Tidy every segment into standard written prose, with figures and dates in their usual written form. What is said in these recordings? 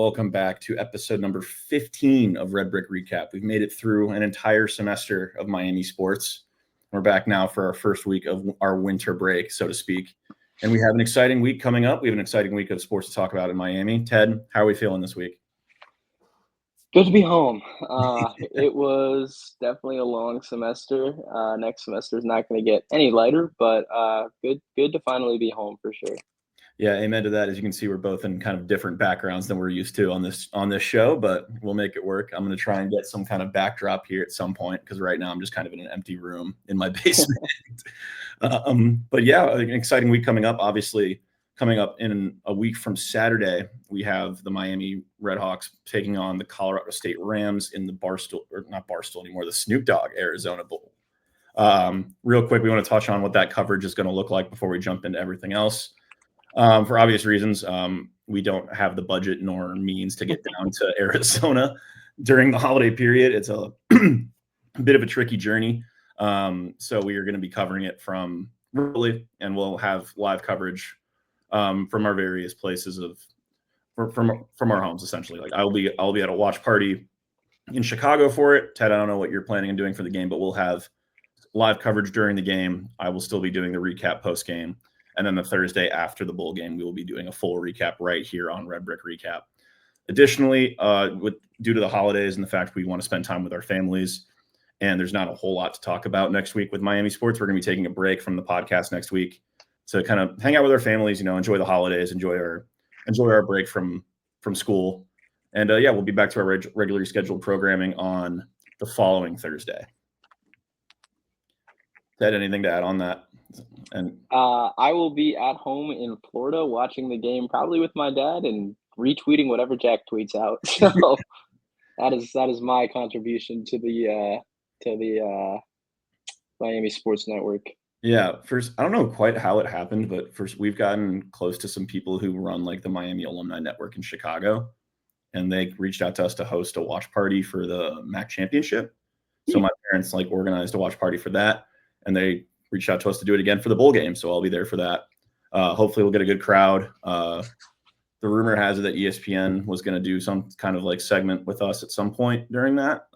welcome back to episode number 15 of Red Brick Recap. We've made it through an entire semester of Miami sports. We're back now for our first week of our winter break, so to speak. And we have an exciting week coming up. We have an exciting week of sports to talk about in Miami. Ted, how are we feeling this week? Good to be home. It was definitely a long semester. Next semester is not going to get any lighter, but good to finally be home for sure. Yeah, amen to that. As you can see, we're both in kind of different backgrounds than we're used to on this show, but we'll make it work. I'm going to try and get some kind of backdrop here at some point because right now I'm just kind of in an empty room in my basement. But yeah, an exciting week coming up. Obviously, coming up in a week from Saturday, we have the Miami Redhawks taking on the Colorado State Rams in the not Barstool anymore, the Snoop Dogg Arizona Bowl. Real quick, we want to touch on what that coverage is going to look like before we jump into everything else. For obvious reasons, we don't have the budget nor means to get down to Arizona during the holiday period. It's a bit of a tricky journey. So we are going to be covering it from remotely, and we'll have live coverage from our various places from our homes, essentially. Like I'll be at a watch party in Chicago for it. Ted, I don't know what you're planning on doing for the game, but we'll have live coverage during the game. I will still be doing the recap post game. And then the Thursday after the bowl game, we will be doing a full recap right here on Red Brick Recap. Additionally, due to the holidays and the fact we want to spend time with our families, and there's not a whole lot to talk about next week with Miami sports, we're going to be taking a break from the podcast next week to kind of hang out with our families, enjoy the holidays, enjoy our break from school. And yeah, we'll be back to our regularly scheduled programming on the following Thursday. Ted, anything to add on that? And I will be at home in Florida watching the game, probably with my dad, and retweeting whatever Jack tweets out. So that is my contribution to the Miami Sports Network. Yeah, first, I don't know quite how it happened, but first we've gotten close to some people who run like the Miami Alumni Network in Chicago, and they reached out to us to host a watch party for the MAC championship. So my parents organized a watch party for that, and they reached out to us to do it again for the bowl game. So I'll be there for that. Hopefully we'll get a good crowd. The rumor has it that ESPN was going to do some kind of segment with us at some point during that.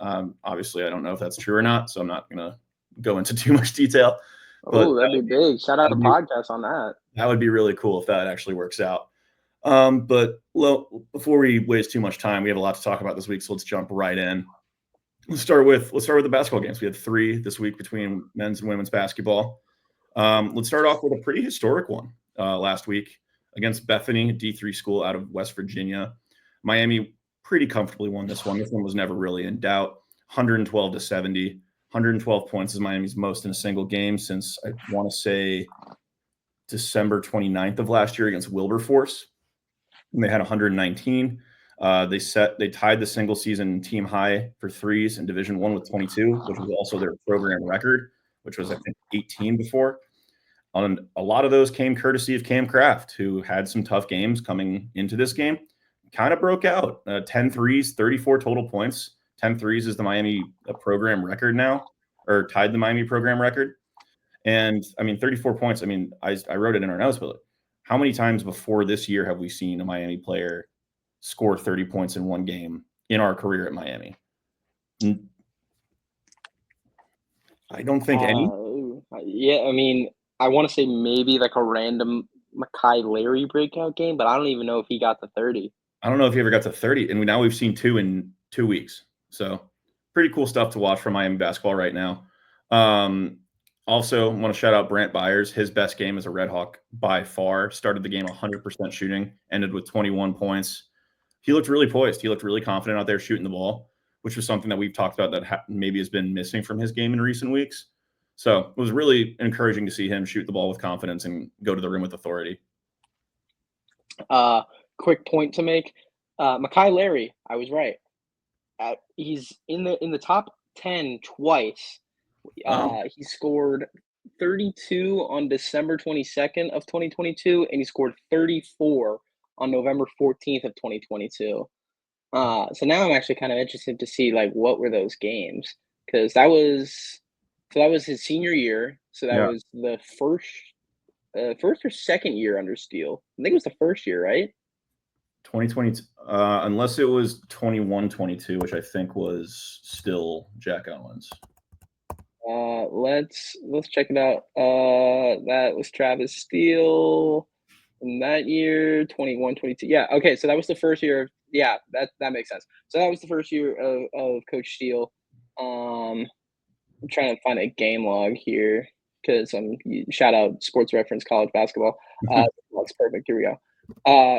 Obviously, I don't know if that's true or not, so I'm not going to go into too much detail. Oh, that'd be big. Shout out to podcast on that. That would be really cool if that actually works out. But before we waste too much time, we have a lot to talk about this week, so let's jump right in. Let's start with the basketball games. We had 3 this week between men's and women's basketball. Let's start off with a pretty historic one last week against Bethany, a D3 school out of West Virginia. Miami pretty comfortably won this one. This one was never really in doubt. 112-70. 112 points is Miami's most in a single game since, I want to say, December 29th of last year against Wilberforce. And they had 119. They tied the single season team high for threes in Division I with 22, which was also their program record, which was, I think, 18 before. And a lot of those came courtesy of Cam Kraft, who had some tough games coming into this game. Kind of broke out. 10 threes, 34 total points. 10 threes is the Miami program record now, or tied the Miami program record. And, 34 points. I wrote it in our notes, but how many times before this year have we seen a Miami player score 30 points in one game in our career at Miami? I don't think any. Yeah, I want to say maybe a random Makai Larry breakout game, but I don't even know if he got to 30. I don't know if he ever got to 30, and we've seen 2 in 2 weeks. So pretty cool stuff to watch from Miami basketball right now. Also, want to shout out Brant Byers. His best game as a Red Hawk by far. Started the game 100% shooting, ended with 21 points. He looked really poised. He looked really confident out there shooting the ball, which was something that we've talked about that maybe has been missing from his game in recent weeks. So it was really encouraging to see him shoot the ball with confidence and go to the rim with authority. Quick point to make. Makai Larry, I was right. He's in the top 10 twice. He scored 32 on December 22nd of 2022, and he scored 34 on November 14th of 2022. So now I'm actually kind of interested to see what were those games, because that was his senior year. So that was the first or second year under Steele. I think it was the first year, right? 2020, unless it was 21-22, which I think was still Jack Owens. Let's check it out. That was Travis Steele in that year, 21-22. Yeah, okay, so that was the first year of, yeah, that makes sense. So that was the first year of Coach Steele. I'm trying to find a game log here because shout out Sports Reference College Basketball. Looks perfect. Here we go.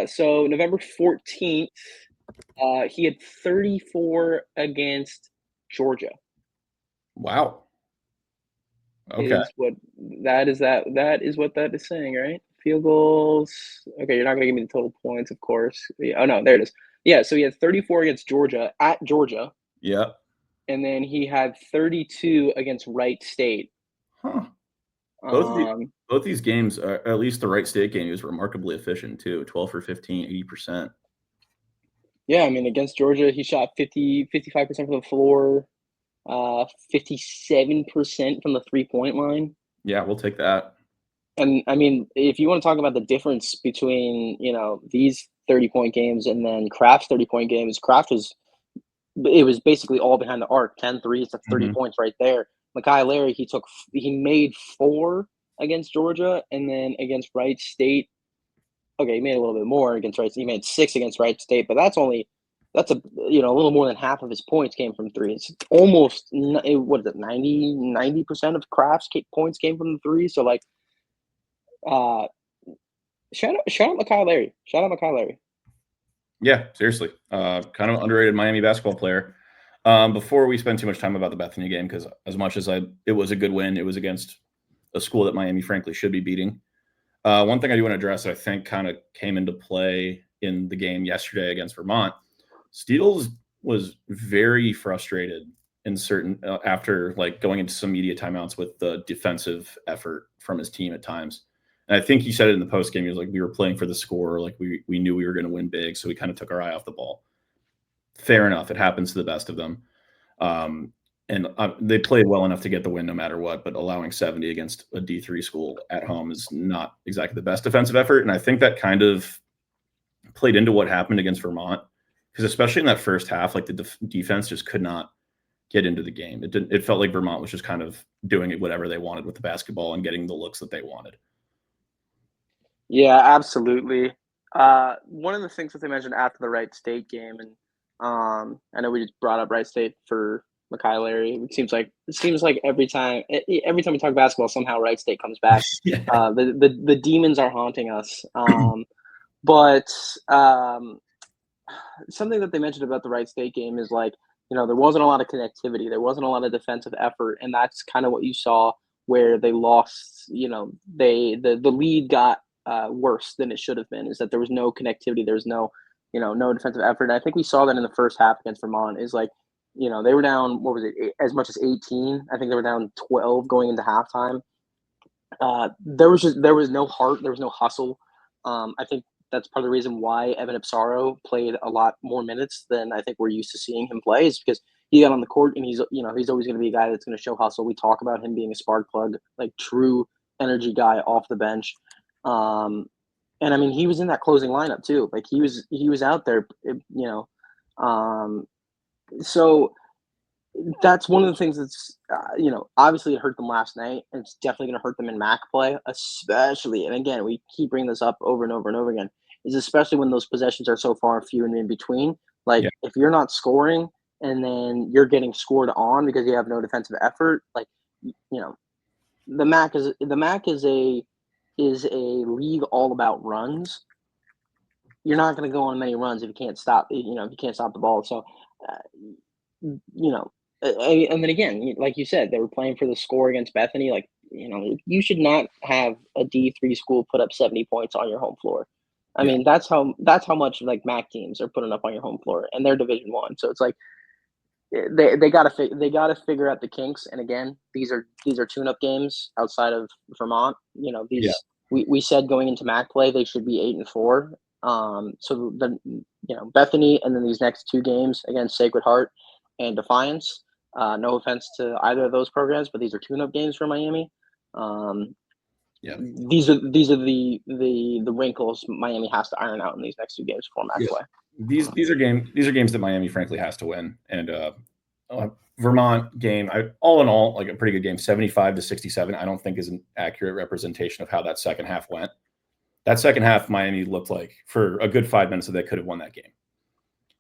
So November 14th, he had 34 against Georgia. Wow. Okay. Is what that is what that is saying, right? Field goals. Okay, you're not gonna give me the total points, of course. Yeah, oh no, there it is. Yeah, so he had 34 against Georgia at Georgia, Yeah. and then he had 32 against Wright State. Huh. Um, Both these games, at least the Wright State game, he was remarkably efficient too. 12 for 15, 80%. yeah, I mean against Georgia, he shot 55% from the floor, 57% from the 3-point line. Yeah, we'll take that. And I mean, if you want to talk about the difference between, these 30-point games and then Kraft's 30-point games, Kraft was it was basically all behind the arc, 10 threes to 30 Mhm. points right there. Makai Larry, he made 4 against Georgia, and then against Wright State, okay, he made a little bit more against Wright State. He made 6 against Wright State, but that's a little more than half of his points came from threes. Almost what is it, 90% of Kraft's points came from the three. So like, uh, shout out Makai Larry. Shout out Makai Larry. Yeah, seriously. Kind of underrated Miami basketball player. Before we spend too much time about the Bethany game, because as much as it was a good win, it was against a school that Miami, frankly, should be beating. One thing I do want to address that I think kind of came into play in the game yesterday against Vermont, Steele was very frustrated in certain after like going into some media timeouts with the defensive effort from his team at times. And I think he said it in the post game. He was like, "We were playing for the score. Like we knew we were going to win big, so we kind of took our eye off the ball." Fair enough. It happens to the best of them. And they played well enough to get the win no matter what, but allowing 70 against a D3 school at home is not exactly the best defensive effort. And I think that kind of played into what happened against Vermont, because especially in that first half, like the defense just could not get into the game. It felt like Vermont was just kind of doing it whatever they wanted with the basketball and getting the looks that they wanted. Yeah, absolutely. One of the things that they mentioned after the Wright State game, and I know we just brought up Wright State for Makai Larry. It seems like every time we talk basketball, somehow Wright State comes back. Yeah. The demons are haunting us. But something that they mentioned about the Wright State game is like, there wasn't a lot of connectivity, there wasn't a lot of defensive effort, and that's kind of what you saw where they lost. The lead got worse than it should have been. Is that there was no connectivity, there was no defensive effort. And I think we saw that in the first half against Vermont. Is like, they were down, what was it, as much as 18. I think they were down 12 going into halftime. There was no heart, there was no hustle. I think that's part of the reason why Evan Ipsaro played a lot more minutes than I think we're used to seeing him play, is because he got on the court and he's always going to be a guy that's going to show hustle. We talk about him being a spark plug, like true energy guy off the bench. And I mean, he was in that closing lineup too. Like he was out there, so that's one of the things that's, obviously it hurt them last night, and it's definitely going to hurt them in MAC play, especially. And again, we keep bringing this up over and over and over again, is especially when those possessions are so far few and in between. Like, Yeah. if you're not scoring and then you're getting scored on because you have no defensive effort, like, the MAC is a league all about runs. You're not going to go on many runs if you can't stop. If you can't stop the ball. So, uh, you know, and then again, like you said, they were playing for the score against Bethany. Like, you should not have a D3 school put up 70 points on your home floor. I Yeah. mean, that's how much like MAC teams are putting up on your home floor, and they're Division One. So it's like, they gotta figure out the kinks. And again, these are tune-up games outside of Vermont. Yeah. We said going into MAC play they should be 8-4. So the Bethany, and then these next two games against Sacred Heart and Defiance. No offense to either of those programs, but these are tune-up games for Miami. Yeah. these are the wrinkles Miami has to iron out in these next 2 games before match Yeah. play. These are games that Miami frankly has to win. And Vermont game, all in all, like a pretty good game, 75-67. I don't think is an accurate representation of how that second half went. That second half, Miami looked like for a good 5 minutes that they could have won that game.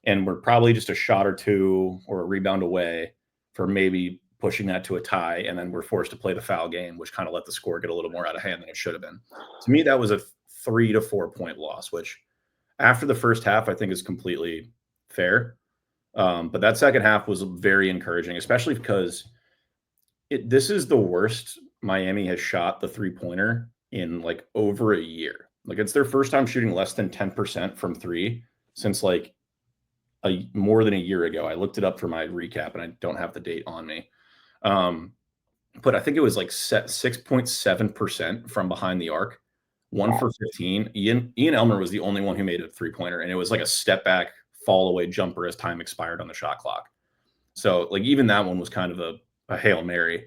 And we're probably just a shot or two or a rebound away for maybe pushing that to a tie. And then we're forced to play the foul game, which kind of let the score get a little more out of hand than it should have been. To me, that was a 3 to 4 point loss, which after the first half, I think is completely fair. But that second half was very encouraging, especially because this is the worst Miami has shot the 3-pointer in like over a year. Like it's their first time shooting less than 10% from 3 since like more than a year ago. I looked it up for my recap and I don't have the date on me. But I think it was like set 6.7% from behind the arc, 1 for 15. Ian Elmer was the only one who made a 3-pointer, and it was like a step back, fall away jumper as time expired on the shot clock. So like even that one was kind of a Hail Mary.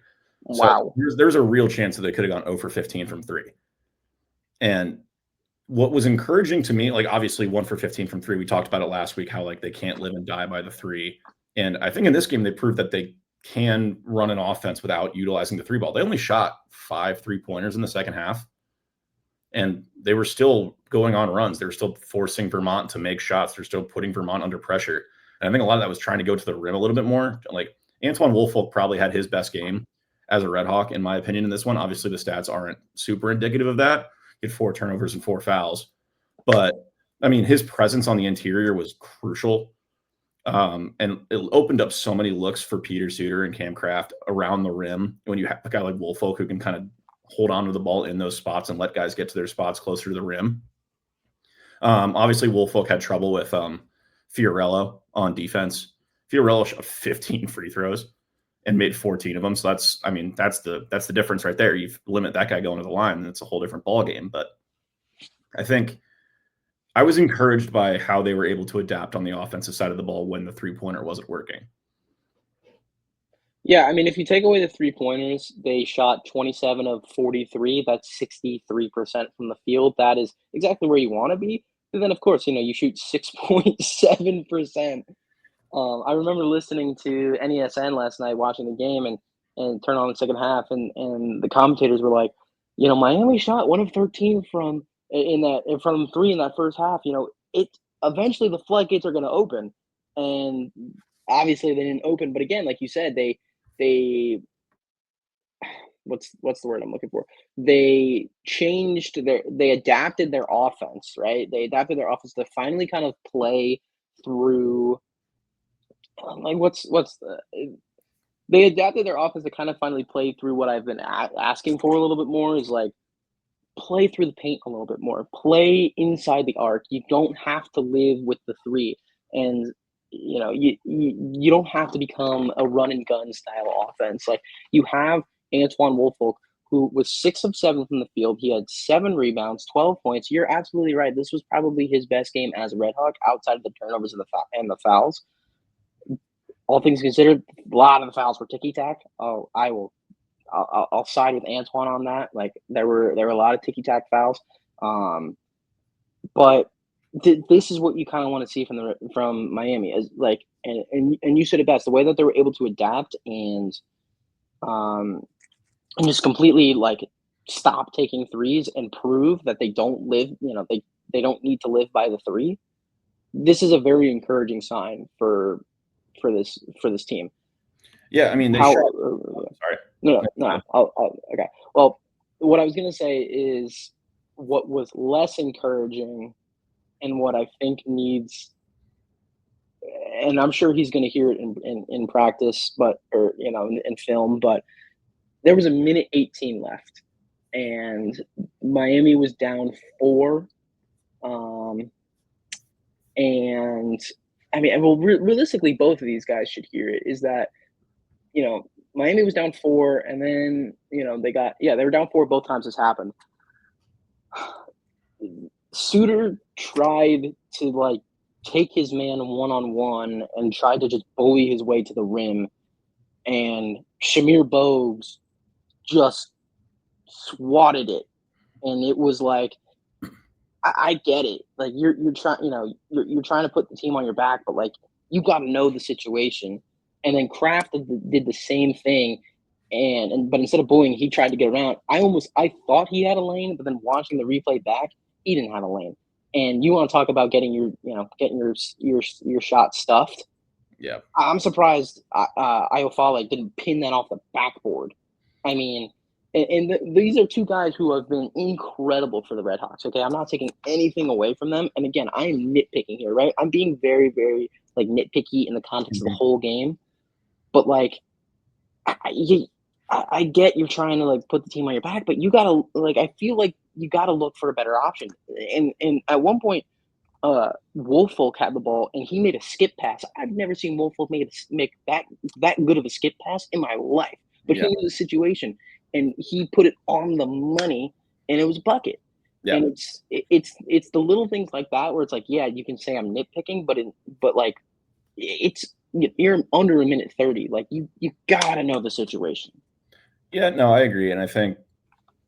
So Wow. there's a real chance that they could have gone 0 for 15 from 3. And what was encouraging to me, like obviously 1 for 15 from 3, we talked about it last week, how like they can't live and die by the 3. And I think in this game they proved that they can run an offense without utilizing the 3 ball. They only shot 5 3-pointers in the second half, and they were still going on runs. They were still forcing Vermont to make shots. They're still putting Vermont under pressure. And I think a lot of that was trying to go to the rim a little bit more. Like Antoine Woolfolk probably had his best game as a Red Hawk, in my opinion, in this one. Obviously, the stats aren't super indicative of that. He had 4 turnovers and 4 fouls. But, I mean, his presence on the interior was crucial. And it opened up so many looks for Peter Suter and Cam Kraft around the rim when you have a guy like Woolfolk who can kind of hold on to the ball in those spots and let guys get to their spots closer to the rim. Obviously, Woolfolk had trouble with Fiorello on defense. Fiorello shot 15 free throws and made 14 of them. So that's the difference right there. You limit that guy going to the line, and it's a whole different ball game. But I think I was encouraged by how they were able to adapt on the offensive side of the ball when the 3-pointer wasn't working. Yeah, I mean, if you take away the 3-pointers, they shot 27 of 43. That's 63% from the field. That is exactly where you want to be. And then, of course, you shoot 6.7%. I remember listening to NESN last night, watching the game, and turn on the second half, and the commentators were like, Miami shot 1 of 13 from 3 in that first half. It eventually the floodgates are going to open, and obviously they didn't open. But again, like you said, they what's the word I'm looking for? They adapted their offense, right? They adapted their offense to finally kind of play through like they adapted their offense to kind of finally play through what I've been asking for a little bit more is like play through the paint a little bit more, play inside the arc. You don't have to live with the 3, and you don't have to become a run and gun style offense. Like you have Antoine Woolfolk, who was 6 of 7 from the field. He had 7 rebounds, 12 points. You're absolutely right. This was probably his best game as a Red Hawk outside of the turnovers and the fouls. All things considered, a lot of the fouls were ticky tack. Oh, I'll side with Antoine on that. Like there were a lot of ticky tack fouls, but this is what you kind of want to see from Miami is like, and you said it best. The way that they were able to adapt and just completely like stop taking threes and prove that they don't live. They don't need to live by the 3. This is a very encouraging sign for this team. Yeah, I mean, they How? shot. Oh, sorry. No. Okay. Well, what I was gonna say is what was less encouraging, and what I think needs, and I'm sure he's gonna hear it in practice, or in film, but there was a minute 18 left, and Miami was down 4, and I mean, well, realistically, both of these guys should hear it. Is that Miami was down 4, and then they were down 4 both times this happened. Suter tried to like take his man one-on-one and tried to just bully his way to the rim, and Shamir Bogues just swatted it and it was like I get it. Like you're trying, you're trying to put the team on your back, but like you got to know the situation. And then Kraft did the same thing, but instead of bullying, he tried to get around. I thought he had a lane, but then watching the replay back, he didn't have a lane. And you want to talk about getting your shot stuffed? Yeah. I'm surprised Iofale didn't pin that off the backboard. I mean, these are two guys who have been incredible for the Red Hawks. Okay, I'm not taking anything away from them. And again, I am nitpicking here, right? I'm being very, very like nitpicky in the context of the Mhm. whole game. But like, I get you're trying to like put the team on your back, but you gotta like I feel like you gotta look for a better option. And at one point, Woolfolk had the ball and he made a skip pass. I've never seen Woolfolk make that good of a skip pass in my life. But he Yeah. knew the situation and he put it on the money and it was a bucket. Yeah. And it's the little things like that where it's like, yeah, you can say I'm nitpicking, but like it's you're under a minute 30. Like you gotta know the situation. Yeah. No, I agree. And I think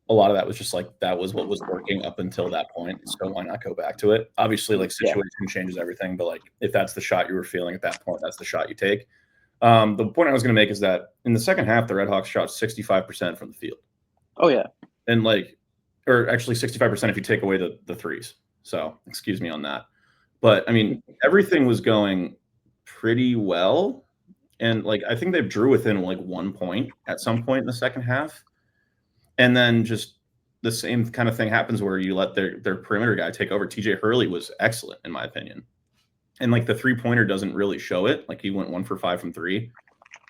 a lot of that was just like that was what was working up until that point. So why not go back to it? Obviously, like Yeah. situation changes everything, but like if that's the shot you were feeling at that point, that's the shot you take. The point I was going to make is that in the second half, the Red Hawks shot 65% from the field, Oh yeah. and like, or actually 65% if you take away the threes. So excuse me on that. But I mean, everything was going pretty well, and like I think they drew within like 1 point at some point in the second half. And then just the same kind of thing happens where you let their perimeter guy take over. TJ Hurley was excellent in my opinion. And like the three-pointer doesn't really show it. Like he went 1 for 5 from three,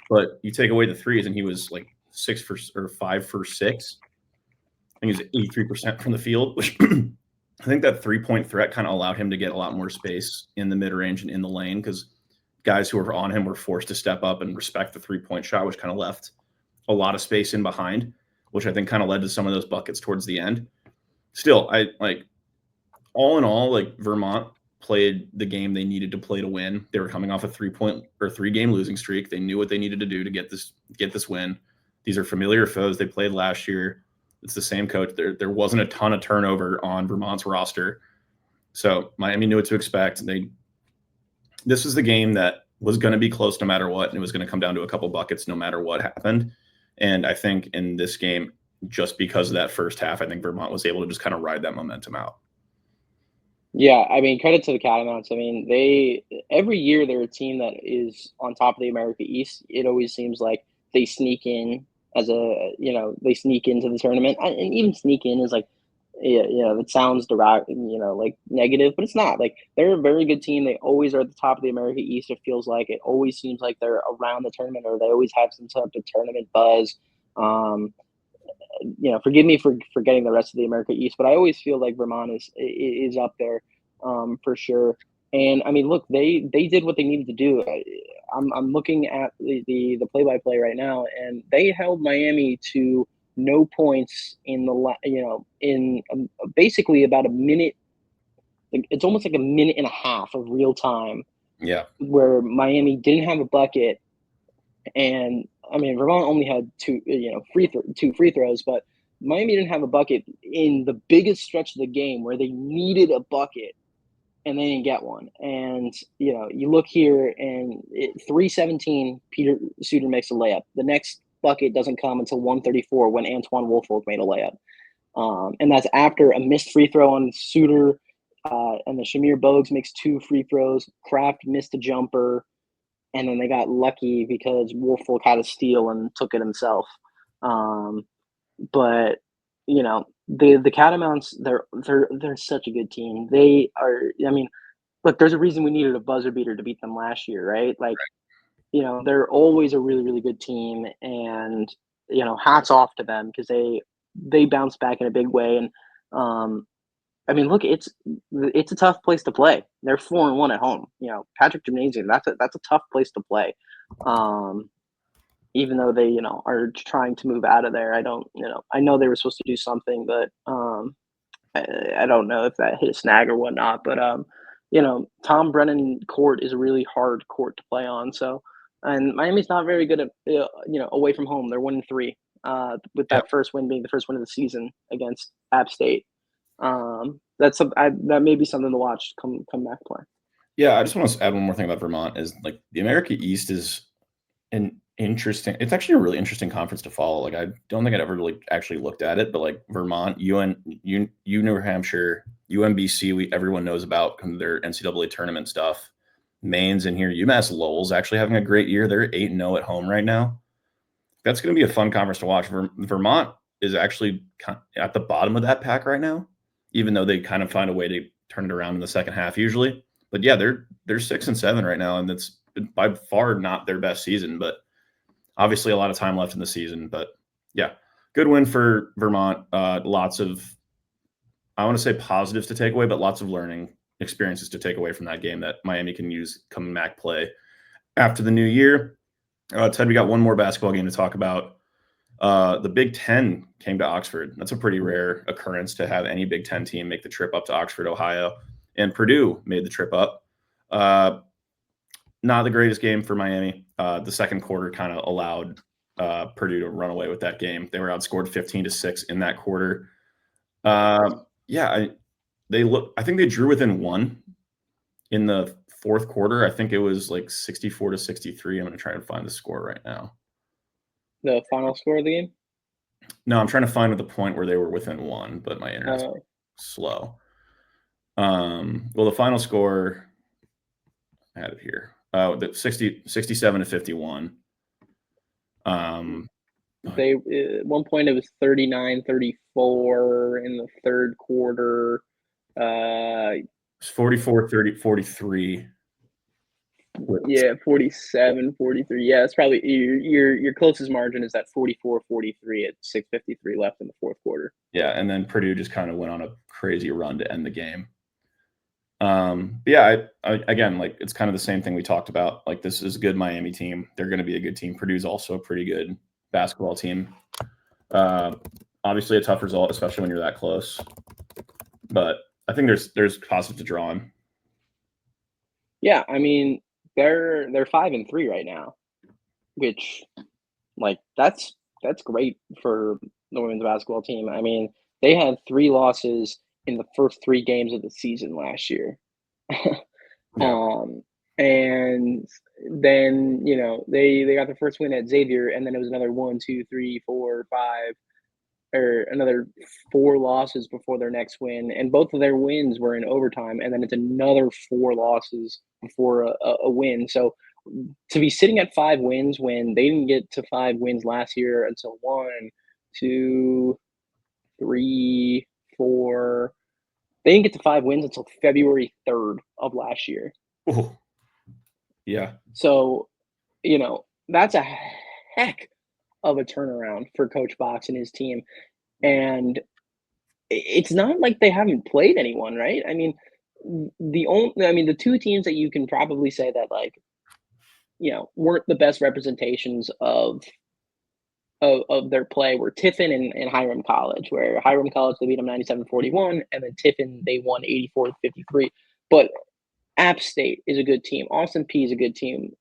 but you take away the threes and he was like 5 for 6. I think he was 83% from the field, which I think that 3-point threat kind of allowed him to get a lot more space in the mid-range and in the lane because guys who were on him were forced to step up and respect the 3-point shot, which kind of left a lot of space in behind, which I think kind of led to some of those buckets towards the end. Still, I like all in all, like Vermont played the game they needed to play to win. They were coming off a 3-point or 3-game losing streak. They knew what they needed to do to get this win. These are familiar foes they played last year. It's the same coach. There wasn't a ton of turnover on Vermont's roster. So Miami knew what to expect. This was the game that was going to be close no matter what, and it was going to come down to a couple buckets no matter what happened. And I think in this game, just because of that first half, I think Vermont was able to just kind of ride that momentum out. Yeah, I mean, credit to the Catamounts. I mean, they every year they're a team that is on top of the America East. It always seems like they sneak in they sneak into the tournament, and even sneak in is like, yeah, it sounds direct, like negative, but it's not. Like they're a very good team. They always are at the top of the America East. It feels like it always seems like they're around the tournament, or they always have some type of tournament buzz. Um, Forgive me for forgetting the rest of the America East, but I always feel like Vermont is up there for sure. And I mean, look, they did what they needed to do. I'm looking at the play by play right now, and they held Miami to no points in in basically about a minute. It's almost like a minute and a half of real time Yeah. where Miami didn't have a bucket, and I mean, Vermont only had two free throws, but Miami didn't have a bucket in the biggest stretch of the game where they needed a bucket and they didn't get one. And you look here and 3:17, Peter Suter makes a layup. The next bucket doesn't come until 1:34 when Antoine Woolfolk made a layup, and that's after a missed free throw on Suter. And the Shamir Bogues makes two free throws. Kraft missed a jumper, and then they got lucky because Woolfolk had a steal and took it himself. Um, but the Catamounts, they're such a good team. They are. I mean, look, there's a reason we needed a buzzer beater to beat them last year, right? Like, they're always a really really good team, and hats off to them because they bounce back in a big way. And I mean, look, it's a tough place to play. They're 4-1 at home. Patrick Gymnasium. That's a tough place to play. Um, Even though they are trying to move out of there, I don't. I know they were supposed to do something, but I don't know if that hit a snag or whatnot. But Tom Brennan Court is a really hard court to play on. So, and Miami's not very good at away from home. They're 1-3. with Yep. that first win being the first win of the season against App State. That may be something to watch come back play. Yeah, I just want to add one more thing about Vermont is like the America East is an interesting. It's actually a really interesting conference to follow. Like I don't think I'd ever really actually looked at it, but like Vermont, New Hampshire, UMBC, everyone knows about their NCAA tournament stuff. Maine's in here. UMass Lowell's actually having a great year. They're 8-0 at home right now. That's going to be a fun conference to watch. Vermont is actually at the bottom of that pack right now, even though they kind of find a way to turn it around in the second half usually. But yeah, they're 6-7 right now, and that's by far not their best season, but obviously a lot of time left in the season. But yeah, good win for Vermont. Lots of, I want to say positives to take away, but lots of learning experiences to take away from that game that Miami can use come MAC play after the new year. Ted, we got one more basketball game to talk about. The Big Ten came to Oxford. That's a pretty rare occurrence to have any Big Ten team make the trip up to Oxford, Ohio. And Purdue made the trip up. Not the greatest game for Miami. The second quarter kind of allowed Purdue to run away with that game. They were outscored 15-6 in that quarter. Yeah, I think they drew within one in the fourth quarter. I think it was like 64-63. I'm going to try and find the score right now. The final score of the game? No, I'm trying to find the point where they were within one, but my internet's slow. Well, the final score, I had it here. The 67-51. They at one point it was 39-34 in the third quarter. It's 44-43. Yeah, 47-43. Yeah, it's probably your closest margin is that 44-43 at 6:53 left in the fourth quarter. Yeah, and then Purdue just kind of went on a crazy run to end the game. Yeah, I again, like it's kind of the same thing we talked about. Like this is a good Miami team. They're going to be a good team. Purdue's also a pretty good basketball team. Obviously a tough result, especially when you're that close. But I think there's positive to draw on. Yeah, I mean they're 5-3 right now, which like that's great for the women's basketball team. I mean they had 3 losses in the first 3 games of the season last year. Yeah. And then they got the first win at Xavier, and then it was another 1, 2, 3, 4, 5, or another 4 losses before their next win, and both of their wins were in overtime, and then it's another 4 losses before a win. So to be sitting at 5 wins when they didn't get to 5 wins last year until 1, 2, 3, 4. They didn't get to 5 wins until February 3rd of last year. Ooh. Yeah. So, that's a heck of a turnaround for Coach Box and his team. And it's not like they haven't played anyone, right? I mean, the 2 teams that you can probably say that weren't the best representations of their play were Tiffin and Hiram College, where Hiram College they beat them 97-41, and then Tiffin they won 84-53. But App State is a good team. Austin Peay is a good team.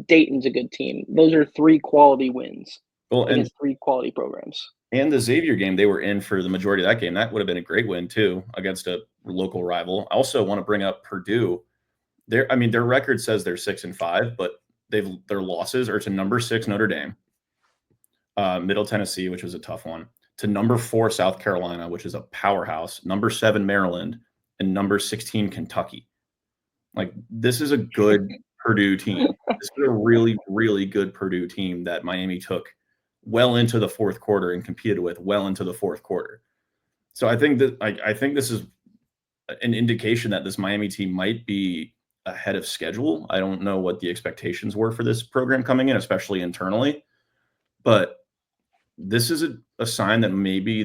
Dayton's a good team. Those are 3 quality wins against 3 quality programs. And the Xavier game, they were in for the majority of that game. That would have been a great win too against a local rival. I also want to bring up Purdue. Their record says they're 6-5, but their losses are to number 6 Notre Dame, Middle Tennessee, which was a tough one, to number 4 South Carolina, which is a powerhouse, number 7 Maryland, and number 16 Kentucky. Like this is a good Purdue team. This is a really, really good Purdue team that Miami took well into the fourth quarter and competed with well into the fourth quarter. So I think this is an indication that this Miami team might be ahead of schedule. I don't know what the expectations were for this program coming in, especially internally, but this is a sign that maybe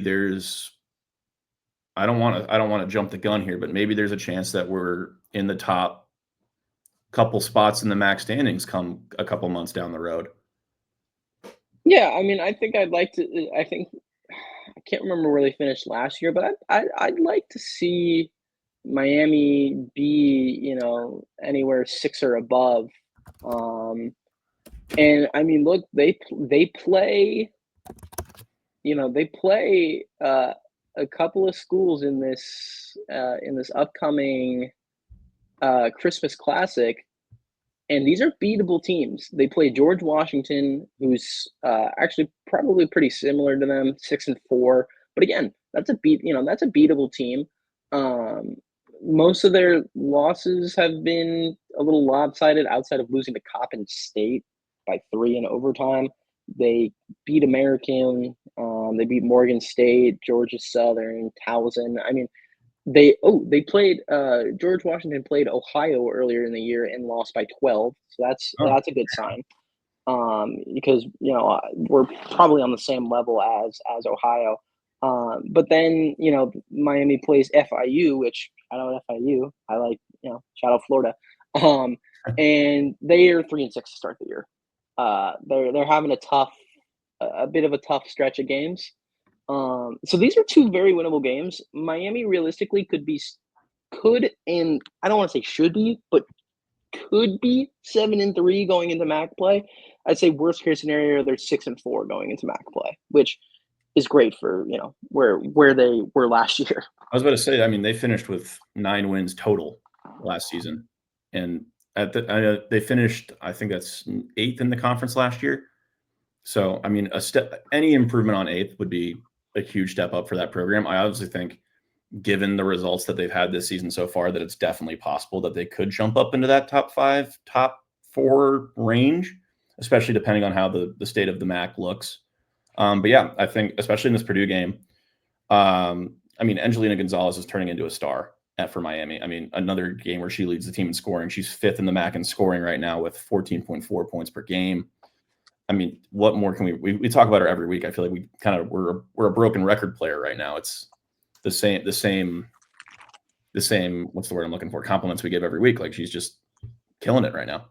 I don't want to jump the gun here, but maybe there's a chance that we're in the top couple spots in the MAC standings come a couple months down the road. Yeah, I mean, I think I can't remember where they finished last year, but I'd like to see Miami be, anywhere 6 or above. And I mean, look, they play they play a couple of schools in this upcoming Christmas Classic, and these are beatable teams. They play George Washington, who's actually probably pretty similar to them, 6-4. But again, that's a beatable team. Um, Most of their losses have been a little lopsided outside of losing to Coppin State by 3 in overtime. They beat American, they beat Morgan State, Georgia Southern, Towson. I mean, they played George Washington played Ohio earlier in the year and lost by 12, so Oh, that's a good sign. Because we're probably on the same level as Ohio. But then Miami plays FIU, which I know FIU. I like shout out Florida. Um, and they are 3-6 to start the year. They're having a bit of a tough stretch of games. So these are two very winnable games. Miami realistically could, and I don't want to say should be, but could be 7-3 going into MAC play. I'd say worst case scenario, they're 6-4 going into MAC play, which is great for where they were last year. I was about to say, I mean, they finished with 9 wins total last season, and they finished, I think that's 8th in the conference last year. So, I mean, any improvement on 8th would be a huge step up for that program. I obviously think, given the results that they've had this season so far, that it's definitely possible that they could jump up into that top 5, top 4 range, especially depending on how the state of the MAC looks. But yeah, I think especially in this Purdue game, I mean, Angelina Gonzalez is turning into a star for Miami. I mean, another game where she leads the team in scoring. She's 5th in the MAC in scoring right now with 14.4 points per game. I mean, what more can we talk about her every week? I feel like we're a broken record player right now. It's the same. What's the word I'm looking for? Compliments we give every week. Like, she's just killing it right now.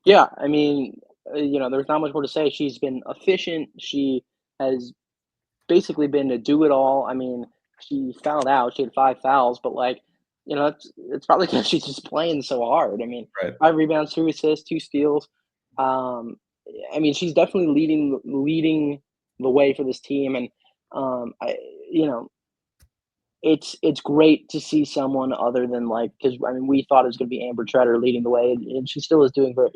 Yeah, I mean, there's not much more to say. She's been efficient. She has basically been a do it all. I mean, she fouled out. She had 5 fouls, but it's probably because she's just playing so hard. I mean, Right. 5 rebounds, 2 assists, 2 steals. Um, I mean, she's definitely leading the way for this team, and I you know it's great to see someone other than because I mean we thought it was going to be Amber Treader leading the way, and she still is doing very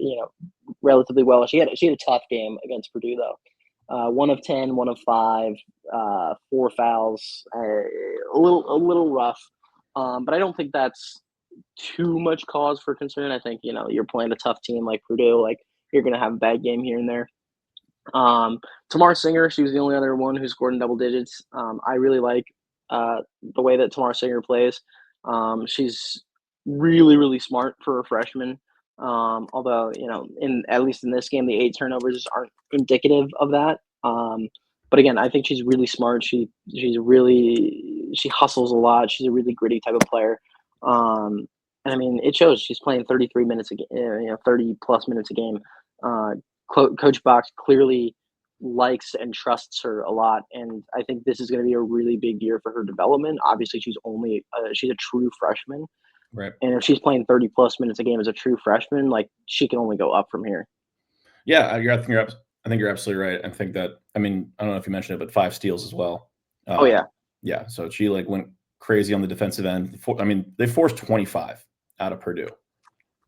relatively well. She had a tough game against Purdue though. 1 of 10, 1 of 5, 4 fouls, a little rough, but I don't think that's too much cause for concern. I think you're playing a tough team like Purdue, like you're going to have a bad game here and there. Tamar Singer, she was the only other one who scored in double digits. I really like the way that Tamar Singer plays. She's really, really smart for a freshman. Although in at least in this game, the 8 turnovers aren't indicative of that. But again, I think she's really smart. She hustles a lot. She's a really gritty type of player. And I mean, it shows. She's playing 33 minutes a game, 30 plus minutes a game. Coach Box clearly likes and trusts her a lot, and I think this is going to be a really big year for her development. Obviously, she's a true freshman, Right. and if she's playing 30 plus minutes a game as a true freshman, like she can only go up from here. Yeah, I think you're absolutely right. I think that, I mean, I don't know if you mentioned it, but 5 steals as well. Oh yeah, Yeah, so she went crazy on the defensive end. I mean, they forced 25 out of Purdue.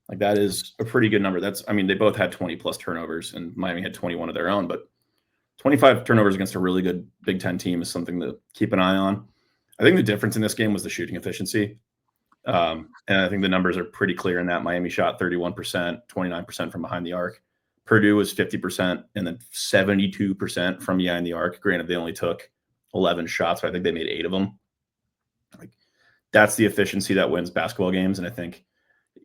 Like, that is a pretty good number. I mean, they both had 20 plus turnovers, and Miami had 21 of their own, but 25 turnovers against a really good Big Ten team is something to keep an eye on. I think the difference in this game was the shooting efficiency. And I think the numbers are pretty clear in that. Miami shot 31%, 29% from behind the arc. Purdue was 50%, and then 72% from behind the arc. Granted, they only took 11 shots, but I think they made 8 of them. Like, that's the efficiency that wins basketball games. And I think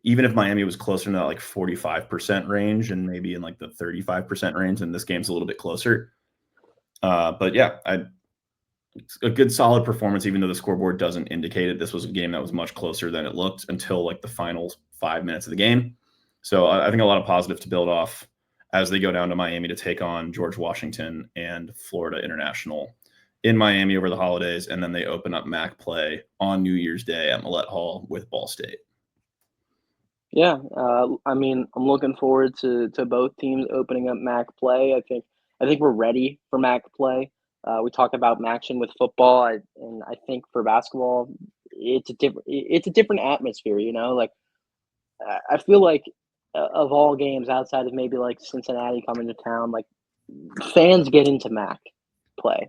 even if Miami was closer to that 45% range and maybe in the 35% range, and this game's a little bit closer. But yeah, it's a good solid performance, even though the scoreboard doesn't indicate it. This was a game that was much closer than it looked until the final 5 minutes of the game. So I think a lot of positive to build off as they go down to Miami to take on George Washington and Florida International in Miami over the holidays, and then they open up MAC play on New Year's Day at Millett Hall with Ball State. Yeah, I mean, I'm looking forward to both teams opening up MAC play. I think we're ready for MAC play. We talked about matching with football, and I think for basketball, it's a different atmosphere. Like I feel like of all games outside of maybe like Cincinnati coming to town, like fans get into MAC play.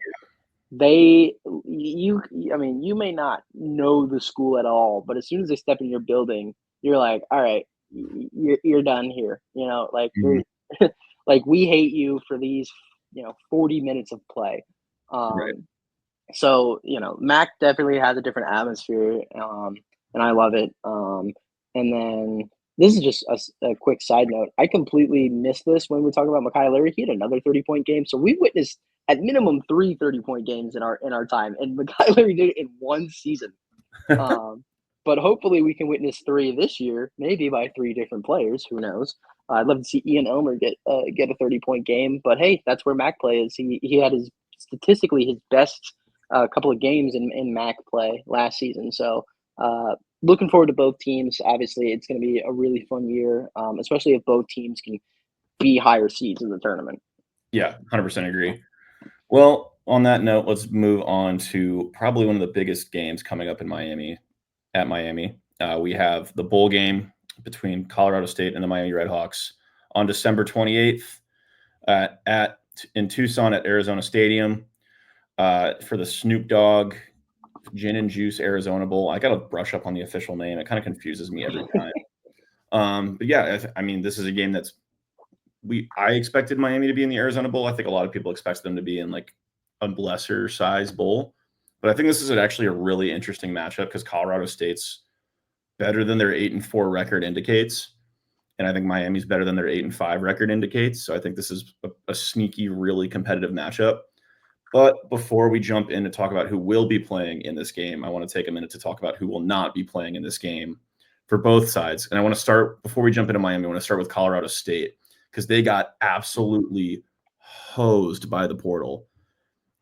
They you I mean, you may not know the school at all, but as soon as they step in your building, you're like, all right, you're done here. Like Mhm. you're like we hate you for these 40 minutes of play. Right. So, Mac definitely has a different atmosphere, and I love it. And then this is just a quick side note. I completely missed this when we were talking about Mekhi Larry. He had another 30-point game. So we witnessed at minimum three 30-point games in our time, and Mekhi Larry did it in one season. Um, but hopefully we can witness three this year, maybe by three different players. Who knows? I'd love to see Ian Elmer get a 30-point game. But hey, that's where Mac play is. He had statistically his best couple of games in MAC play last season. So looking forward to both teams. Obviously, it's going to be a really fun year, especially if both teams can be higher seeds in the tournament. Yeah, 100% agree. Well, on that note, let's move on to probably one of the biggest games coming up in Miami. At Miami, we have the bowl game between Colorado State and the Miami Redhawks on December 28th at in Tucson at Arizona Stadium for the Snoop Dogg Gin and Juice Arizona Bowl. I got to brush up on the official name. It kind of confuses me every time. But yeah, I mean, this is a game that's I expected Miami to be in the Arizona Bowl. I think a lot of people expect them to be in like a lesser size bowl. But I think this is actually a really interesting matchup because Colorado State's better than their 8-4 record indicates. And I think Miami's better than their 8-5 record indicates. So I think this is a sneaky, really competitive matchup. But before we jump in to talk about who will be playing in this game, I want to take a minute to talk about who will not be playing in this game for both sides. And I want to start, before we jump into Miami, I want to start with Colorado State because they got absolutely hosed by the portal.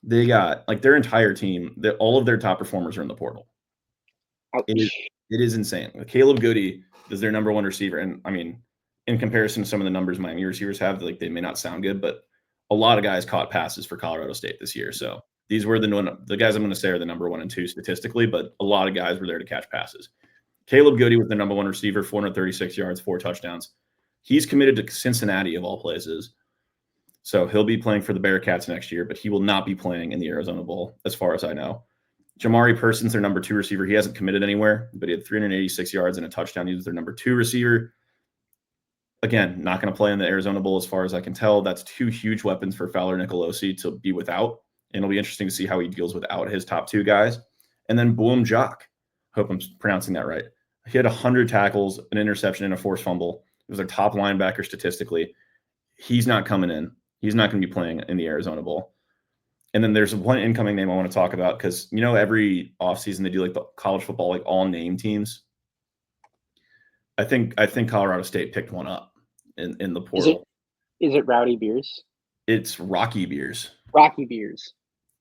They got like their entire team, all of their top performers are in the portal. It is, Ouch. it is insane. Caleb Goody is their number one receiver. And I mean, in comparison to some of the numbers Miami receivers have, like they may not sound good, but a lot of guys caught passes for Colorado State this year. So these were the guys I'm going to say are the number 1 and 2 statistically, but a lot of guys were there to catch passes. Caleb Goody was the number 1 receiver, 436 yards, 4 touchdowns. He's committed to Cincinnati of all places. So he'll be playing for the Bearcats next year, but he will not be playing in the Arizona Bowl, as far as I know. Jamari Person's their number 2 receiver. He hasn't committed anywhere, but he had 386 yards and a touchdown. He was their number 2 receiver. Again, not going to play in the Arizona Bowl as far as I can tell. That's 2 huge weapons for Fowler Nicolosi to be without. And it'll be interesting to see how he deals without his top 2 guys. And then Boom Jock. Hope I'm pronouncing that right. He had 100 tackles, an interception, and a forced fumble. He was their top linebacker statistically. He's not coming in. He's not going to be playing in the Arizona Bowl. And then there's one incoming name I want to talk about because, every offseason they do like the college football, like all name teams. I think Colorado State picked one up in the Is it portal. is it Rowdy Beers? It's Rocky Beers. Rocky Beers.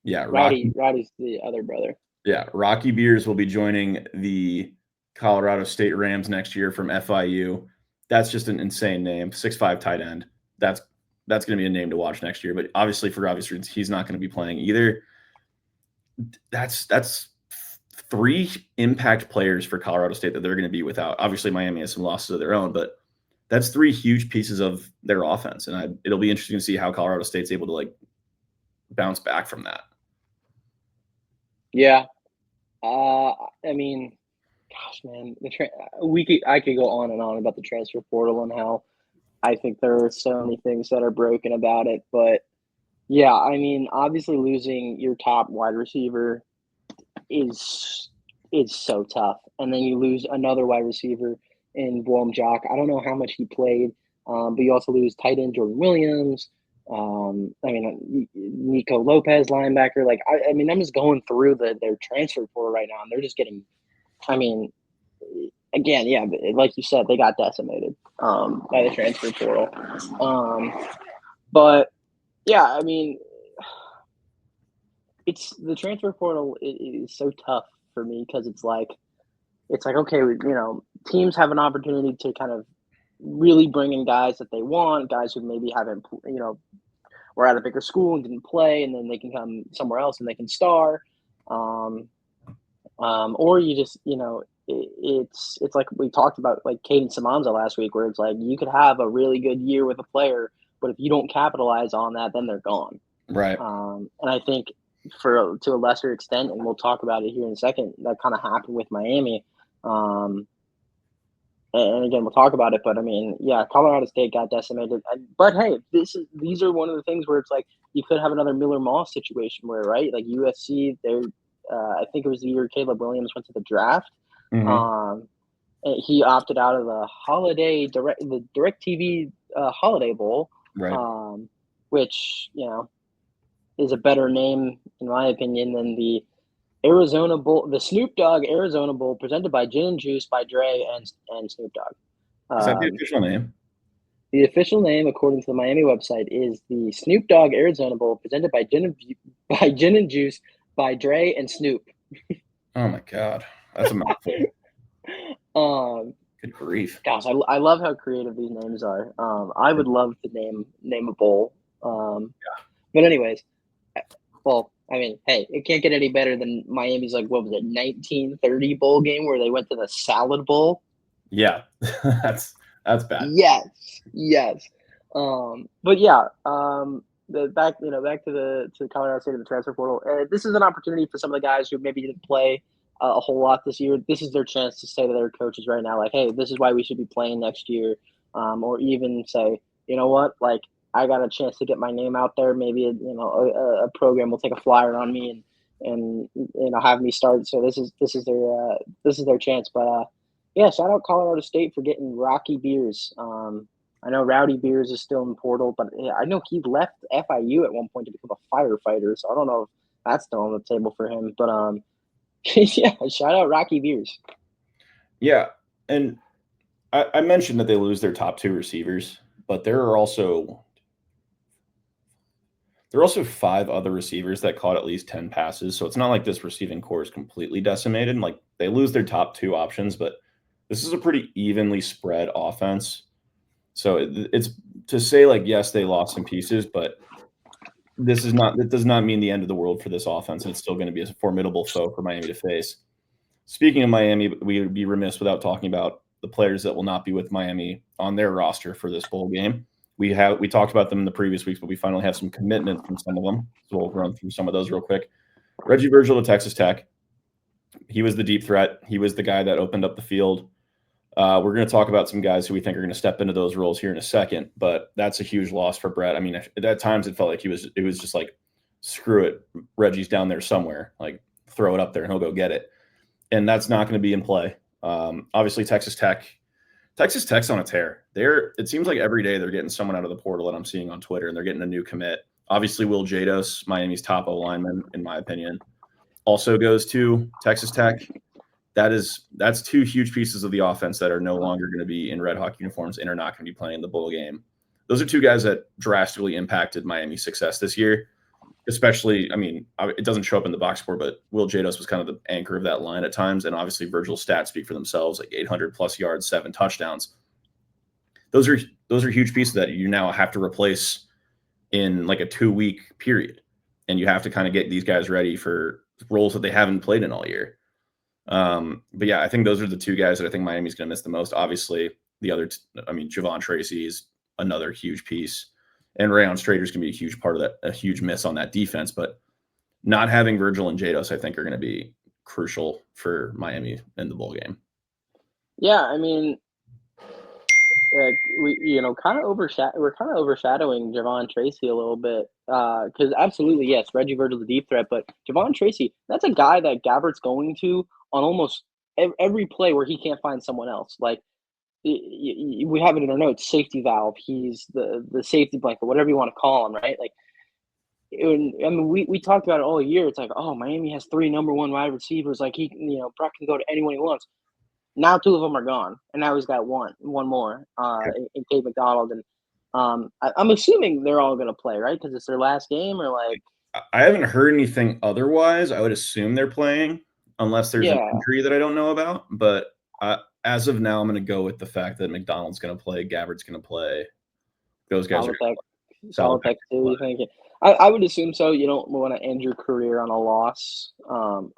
Yeah, Rowdy's the other brother. Yeah, Rocky Beers will be joining the Colorado State Rams next year from FIU. That's just an insane name. 6'5" tight end. That's going to be a name to watch next year. But obviously, for obvious reasons, he's not going to be playing either. That's 3 impact players for Colorado State that they're going to be without. Obviously, Miami has some losses of their own, but that's 3 huge pieces of their offense, and it'll be interesting to see how Colorado State's able to like bounce back from that. Yeah. I mean, gosh, man, I could go on and on about the transfer portal and how I think there are so many things that are broken about it. But yeah, I mean, obviously losing your top wide receiver is so tough, and then you lose another wide receiver in Boam Jock. I don't know how much he played, but you also lose tight end Jordan Williams. I mean, Nico Lopez, linebacker. Like, I mean, I'm just going through their transfer portal right now, and they're just getting. I mean, again, yeah, like you said, they got decimated by the transfer portal. But yeah, I mean, it's the transfer portal is so tough for me because it's like okay, teams have an opportunity to kind of really bring in guys that they want, guys who maybe haven't were at a bigger school and didn't play, and then they can come somewhere else and they can star. Um, or you just, it's like we talked about, like Caden Samanza last week, where it's like you could have a really good year with a player, but if you don't capitalize on that, then they're gone. Right. And I think for to a lesser extent, and we'll talk about it here in a second, that kind of happened with Miami. Um, and again, we'll talk about it, but I mean, yeah, Colorado State got decimated. But hey, these are one of the things where it's like you could have another Miller Moss situation where, right, like USC, they're I think it was the year Caleb Williams went to the draft. Mm-hmm. Um, he opted out of the Direct TV Holiday Bowl, Right. which is a better name in my opinion than the Arizona Bowl, the Snoop Dogg Arizona Bowl, presented by Gin and Juice by Dre and Snoop Dogg. Is that the official name? The official name, according to the Miami website, is the Snoop Dogg Arizona Bowl, presented by Gin and Juice by Dre and Snoop. Oh my God, that's a mouthful. Good grief. Gosh, I love how creative these names are. I would love to name a bowl. But anyways, well, I mean, hey, it can't get any better than Miami's, like, what was it, 1930 bowl game where they went to the Salad Bowl. Yeah, that's bad. Yes. But yeah, back to the Colorado State and the transfer portal. This is an opportunity for some of the guys who maybe didn't play a whole lot this year. This is their chance to say to their coaches right now, like, hey, this is why we should be playing next year, or even say, you know what, like, I got a chance to get my name out there. Maybe a program will take a flyer on me and have me start. So this is their chance. But yeah, shout out Colorado State for getting Rocky Beers. I know Rowdy Beers is still in portal, but I know he left FIU at one point to become a firefighter. So I don't know if that's still on the table for him. But yeah, shout out Rocky Beers. Yeah, and I mentioned that they lose their top two receivers, but there are also 5 other receivers that caught at least 10 passes. So it's not like this receiving core is completely decimated. Like, they lose their top 2 options, but this is a pretty evenly spread offense. So it's to say, like, yes, they lost some pieces, but that does not mean the end of the world for this offense. And it's still going to be a formidable foe for Miami to face. Speaking of Miami, we would be remiss without talking about the players that will not be with Miami on their roster for this bowl game. We talked about them in the previous weeks, but we finally have some commitment from some of them. So we'll run through some of those real quick. Reggie Virgil to Texas Tech. He was the deep threat. He was the guy that opened up the field. We're going to talk about some guys who we think are going to step into those roles here in a second, but that's a huge loss for Brett. I mean, at times it felt like it was just like, screw it, Reggie's down there somewhere, like, throw it up there and he'll go get it. And that's not going to be in play. Obviously, Texas Tech's on a tear. It seems like every day they're getting someone out of the portal that I'm seeing on Twitter, and they're getting a new commit. Obviously, Will Jados, Miami's top O-lineman, in my opinion, also goes to Texas Tech. That's 2 huge pieces of the offense that are no longer going to be in Red Hawk uniforms and are not going to be playing in the bowl game. Those are 2 guys that drastically impacted Miami's success this year. Especially, I mean, it doesn't show up in the box score, but Will Jados was kind of the anchor of that line at times. And obviously, Virgil's stats speak for themselves, like 800 plus yards, 7 touchdowns. Those are huge pieces that you now have to replace in like a 2-week period. And you have to kind of get these guys ready for roles that they haven't played in all year. But yeah, I think those are the 2 guys that I think Miami's going to miss the most. Obviously, the other, Javon Tracy is another huge piece. And Rayon Strader's going to be a huge part of that, a huge miss on that defense. But not having Virgil and Jados, I think, are going to be crucial for Miami in the bowl game. Yeah, I mean, we're kind of overshadowing Javon Tracy a little bit because absolutely, yes, Reggie Virgil's a deep threat, but Javon Tracy, that's a guy that Gabbert's going to on almost every play where he can't find someone else. Like, we have it in our notes, safety valve. He's the safety blanket, whatever you want to call him, right? Like, I mean, we talked about it all year. It's like, oh, Miami has 3 number 1 wide receivers. Like, Brock can go to anyone he wants. Now 2 of them are gone, and now he's got one more in Cade McDonald. And I'm assuming they're all going to play, right? Because it's their last game, or like. I haven't heard anything otherwise. I would assume they're playing, unless there's an injury that I don't know about. But as of now, I'm going to go with the fact that McDonald's going to play, Gabbard's going to play. Those guys are going to play. Solid Tech too, you think? I would assume so. You don't wanna end your career on a loss,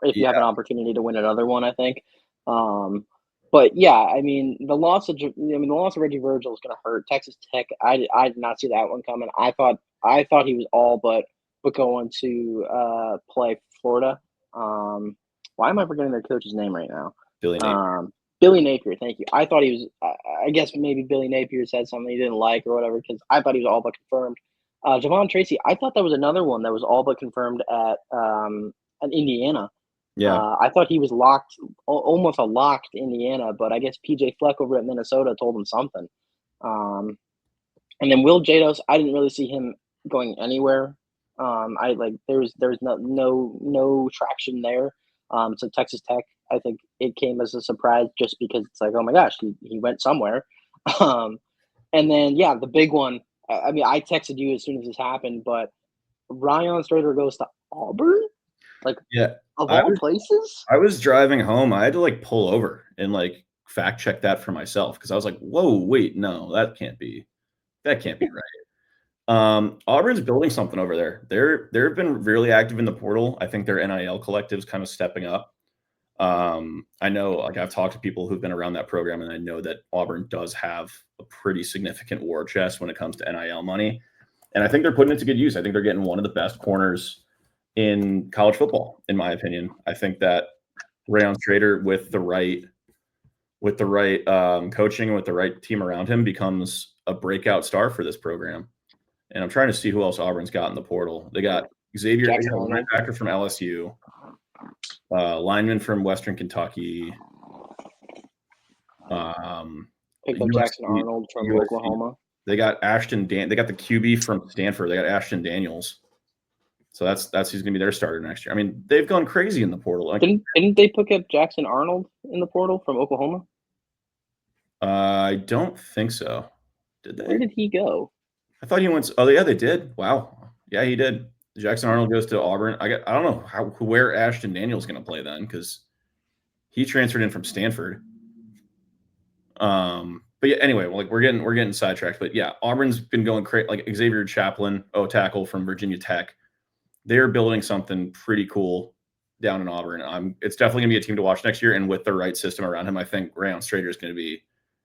if you have an Yeah, opportunity to win another one, I think. Um, but yeah, I mean, the loss of Reggie Virgil is gonna hurt. Texas Tech, I did not see that one coming. I thought he was all but going to, play Florida. Um, why am I forgetting their coach's name right now? Billy Napier. Um, Billy Napier, thank you. I thought he was. I guess maybe Billy Napier said something he didn't like or whatever because I thought he was all but confirmed. Javon Tracy, I thought that was another one that was all but confirmed at Indiana. Yeah, I thought he was locked, almost a locked Indiana, but I guess PJ Fleck over at Minnesota told him something. Um, and then Will Jados, I didn't really see him going anywhere. I like there's no traction there. So Texas Tech, I think it came as a surprise just because it's like, oh my gosh, he went somewhere. Um, and then yeah, the big one. I mean, I texted you as soon as this happened, but Ryan Strader goes to Auburn, like yeah. of I all was places. I was driving home. I had to like pull over and like fact check that for myself because I was like, "Whoa, wait, no, that can't be right." Auburn's building something over there. They've been really active in the portal. I think their NIL collective's kind of stepping up. I know, like I've talked to people who've been around that program, and I know that Auburn does have a pretty significant war chest when it comes to NIL money. And I think they're putting it to good use. I think they're getting one of the best corners in college football, in my opinion. I think that Rayon Trader with the right coaching and with the right team around him becomes a breakout star for this program. And I'm trying to see who else Auburn's got in the portal. They got Xavier, they Jackson got a Arnold linebacker from LSU, lineman from Western Kentucky, picked up Jackson USC, Arnold from USC. Oklahoma. They got They got the QB from Stanford. They got Ashton Daniels. So that's who's going to be their starter next year. I mean, they've gone crazy in the portal. Like, Didn't they pick up Jackson Arnold in the portal from Oklahoma? I don't think so. Did Where they? did he go? I thought he went. Oh, yeah, they did. Wow. Yeah, he did. Jackson Arnold goes to Auburn. I don't know where Ashton Daniels going to play then because he transferred in from Stanford. But yeah, anyway, well, like we're getting sidetracked. But yeah, Auburn's been going crazy. Like Xavier Chaplin, tackle from Virginia Tech, they're building something pretty cool down in Auburn. It's definitely gonna be a team to watch next year, and with the right system around him, I think Rayon Strader is going to be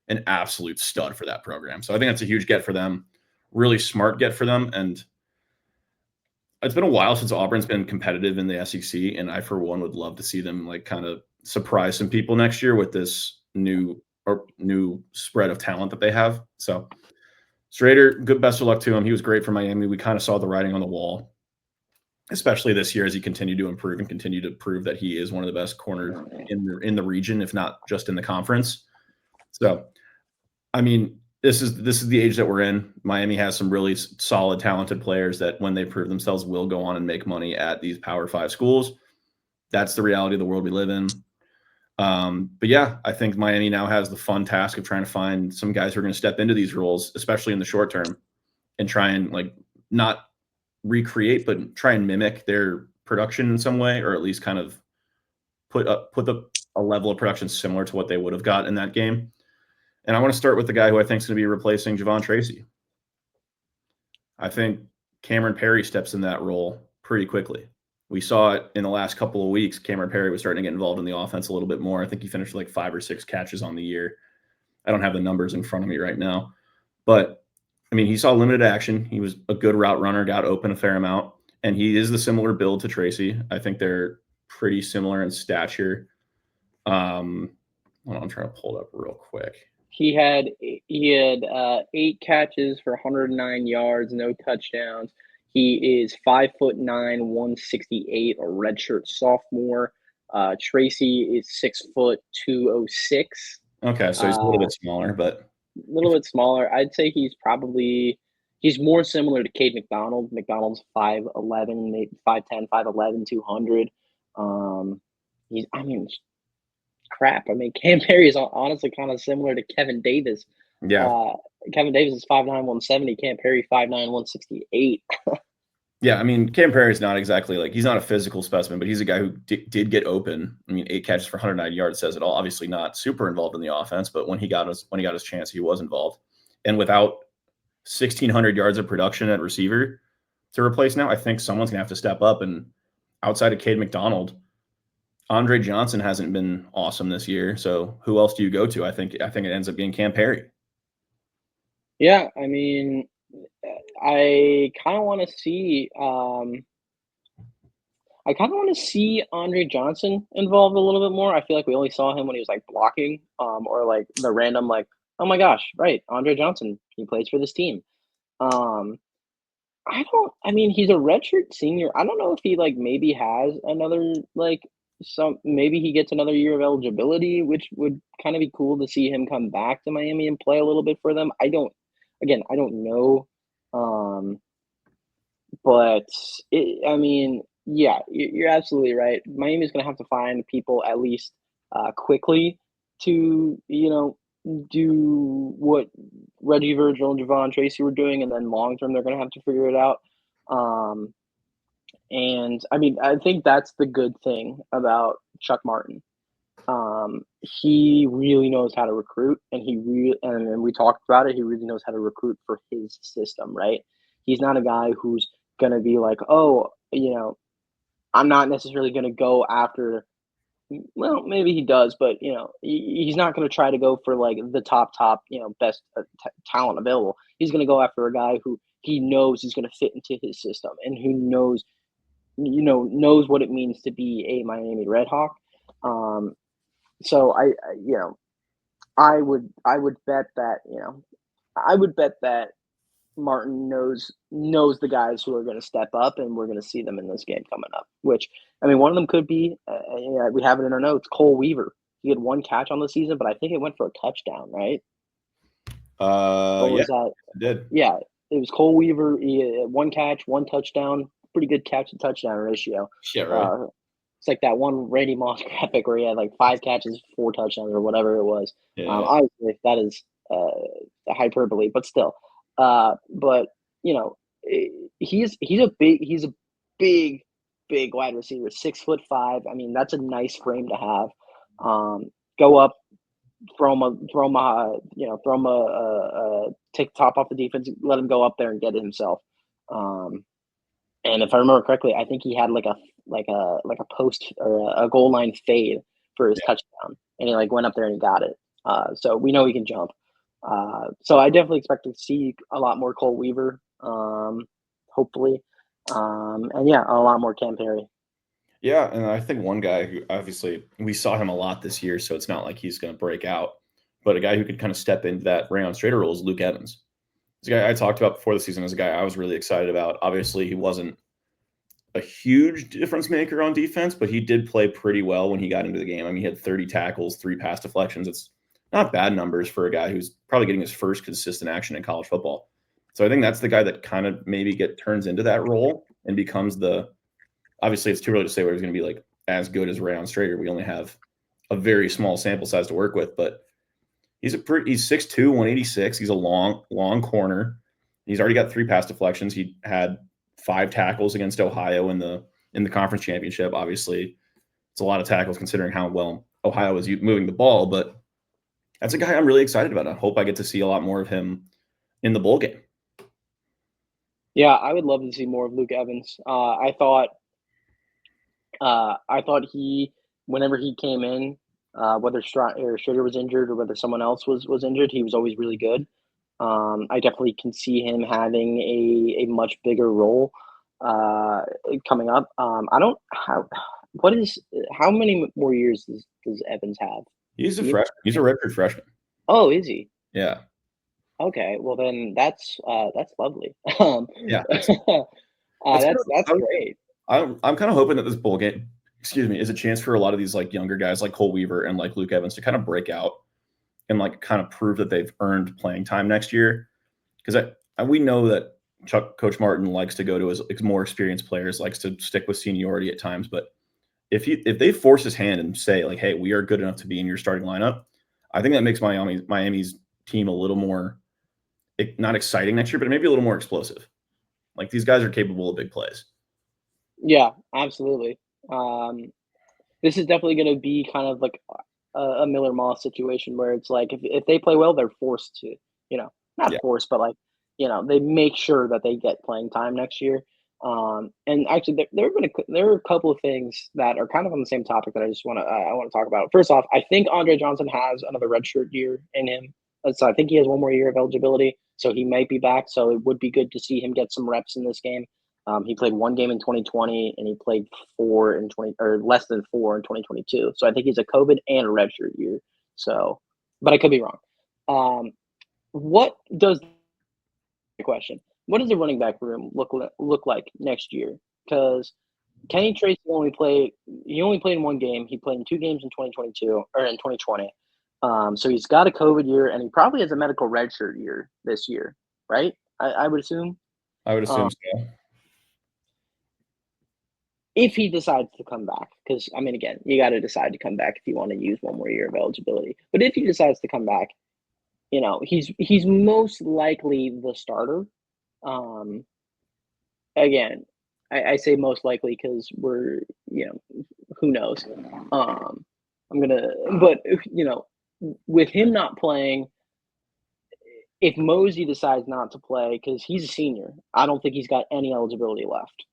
an absolute stud for that program. So I think that's a huge get for them, really smart get for them, and it's been a while since Auburn's been competitive in the SEC, and I, for one, would love to see them like kind of surprise some people next year with this new spread of talent that they have. So Strader, good best of luck to him. He was great for Miami. We kind of saw the writing on the wall, especially this year as he continued to improve and continue to prove that he is one of the best corners in the region, if not just in the conference. So, I mean, this is the age that we're in. Miami has some really solid, talented players that, when they prove themselves, will go on and make money at these Power Five schools. That's the reality of the world we live in. But yeah, I think Miami now has the fun task of trying to find some guys who are going to step into these roles, especially in the short term, and try and like not recreate, but try and mimic their production in some way, or at least kind of a level of production similar to what they would have got in that game. And I want to start with the guy who I think is going to be replacing Javon Tracy. I think Cameron Perry steps in that role pretty quickly. We saw it in the last couple of weeks. Cameron Perry was starting to get involved in the offense a little bit more. I think he finished with like 5 or 6 catches on the year. I don't have the numbers in front of me right now, but I mean, he saw limited action. He was a good route runner, got open a fair amount, and he is the similar build to Tracy. I think they're pretty similar in stature. Hold on, I'm trying to pull it up real quick. He had 8 catches for 109 yards, no touchdowns. He is 5'9", 168, a redshirt sophomore. Tracy is 6', 206. Okay, so he's a little bit smaller, but A little bit smaller. I'd say he's more similar to Cade McDonald. McDonald's 5'11", maybe 5'10", 5'11", 200. He's I mean crap. I mean, Cam Perry is honestly kind of similar to Kevin Davis. yeah, Uh, Kevin Davis is 5'9", 170. Cam Perry 5'9", 168. yeah. I mean, Cam Perry's not exactly like, he's not a physical specimen, but he's a guy who did get open. I mean, 8 catches for 109 yards says it all. Obviously, not super involved in the offense, but when he got his chance, he was involved. And without 1,600 yards of production at receiver to replace now, I think someone's gonna have to step up. And outside of Cade McDonald, Andre Johnson hasn't been awesome this year. So who else do you go to? I think it ends up being Cam Perry. Yeah, I mean, I kind of want to see. I kind of want to see Andre Johnson involved a little bit more. I feel like we only saw him when he was like blocking, or like the random like, oh my gosh, right, Andre Johnson, he plays for this team. Um, I don't. I mean, he's a redshirt senior. I don't know if he like maybe has another like some. Maybe he gets another year of eligibility, which would kind of be cool to see him come back to Miami and play a little bit for them. I don't. Again, I don't know. Um, but I mean, yeah, you're absolutely right. Miami's going to have to find people at least quickly to, do what Reggie Virgil and Javon Tracy were doing, and then long term they're going to have to figure it out. Um, and I mean, I think that's the good thing about Chuck Martin. He really knows how to recruit, and and we talked about it. He really knows how to recruit for his system, right? He's not a guy who's gonna be like, oh, I'm not necessarily gonna go after. Well, maybe he does, but he's not gonna try to go for like the top, best talent available. He's gonna go after a guy who he knows is gonna fit into his system and who knows what it means to be a Miami Redhawk. Um, so I would bet that I would bet that Martin knows the guys who are going to step up, and we're going to see them in this game coming up. Which I mean, one of them could be we have it in our notes. Cole Weaver. He had one catch on the season, but I think it went for a touchdown, right? Or Yeah, was that? I did. Yeah, it was Cole Weaver. He had one catch, one touchdown. Pretty good catch to touchdown ratio. Yeah, right. Uh, it's like that one Randy Moss graphic where he had like 5 catches, 4 touchdowns, or whatever it was. Yeah. Obviously, that is a hyperbole, but still. But he's a big wide receiver, 6'5". I mean, that's a nice frame to have. Go up, take the top off the defense, let him go up there and get it himself. Um, and if I remember correctly, I think he had like a post or a goal line fade for his Yeah. touchdown, and he like went up there and he got it. So we know he can jump. So I definitely expect to see a lot more Cole Weaver, hopefully, and yeah, a lot more Cam Perry. Yeah, and I think one guy who obviously we saw him a lot this year, so it's not like he's going to break out, but a guy who could kind of step into that Rayon Strader role is Luke Evans. This guy I talked about before the season is a guy I was really excited about. Obviously, he wasn't a huge difference maker on defense, but he did play pretty well when he got into the game. I mean, he had 30 tackles, 3 pass deflections. It's not bad numbers for a guy who's probably getting his first consistent action in college football. So I think that's the guy that kind of maybe turns into that role and becomes the. Obviously, it's too early to say whether he's going to be like as good as Rayon Strader. We only have a very small sample size to work with, but he's 6'2", 186. He's a long corner. He's already got 3 pass deflections. He had 5 tackles against Ohio in the conference championship. Obviously, it's a lot of tackles considering how well Ohio is moving the ball, but that's a guy I'm really excited about. I hope I get to see a lot more of him in the bowl game. Yeah, I would love to see more of Luke Evans. I thought he, whenever he came in, whether Strider was injured or whether someone else was injured, he was always really good. I definitely can see him having a much bigger role coming up. I don't how many more years does Evans have? He's a freshman. He's a redshirt freshman. Oh, is he? Yeah. Okay, well then that's lovely. Yeah. That's great. I'm kind of hoping that this bowl game, is a chance for a lot of these like younger guys like Cole Weaver and like Luke Evans to kind of break out and like kind of prove that they've earned playing time next year. Because we know that Coach Martin likes to go to his more experienced players, likes to stick with seniority at times. But if they force his hand and say like, "Hey, we are good enough to be in your starting lineup," I think that makes Miami's team a little more not exciting next year, but maybe a little more explosive. Like these guys are capable of big plays. Yeah, absolutely. Um, this is definitely going to be kind of like a Miller Moss situation where it's like if they play well, they're forced to, not Yeah. forced, but like they make sure that they get playing time next year. And actually, there are a couple of things that are kind of on the same topic that I want to talk about. First off, I think Andre Johnson has another redshirt year in him, so I think he has one more year of eligibility, so he might be back. So it would be good to see him get some reps in this game. He played one game in 2020, and he played four in 20 or less than four in 2022. So I think he's a COVID and a redshirt year. So, but I could be wrong. What does question. What does the running back room look like next year? Because Kenny Tracy only played in one game. He played in two games in 2022 or in 2020. So he's got a COVID year, and he probably has a medical redshirt year this year, right? I would assume. I would assume Um, so. if he decides to come back, because I mean, again, you got to decide to come back if you want to use one more year of eligibility. But if he decides to come back, he's most likely the starter. Um, again, I say most likely because who knows? Um, but with him not playing, if Mosey decides not to play because he's a senior, I don't think he's got any eligibility left.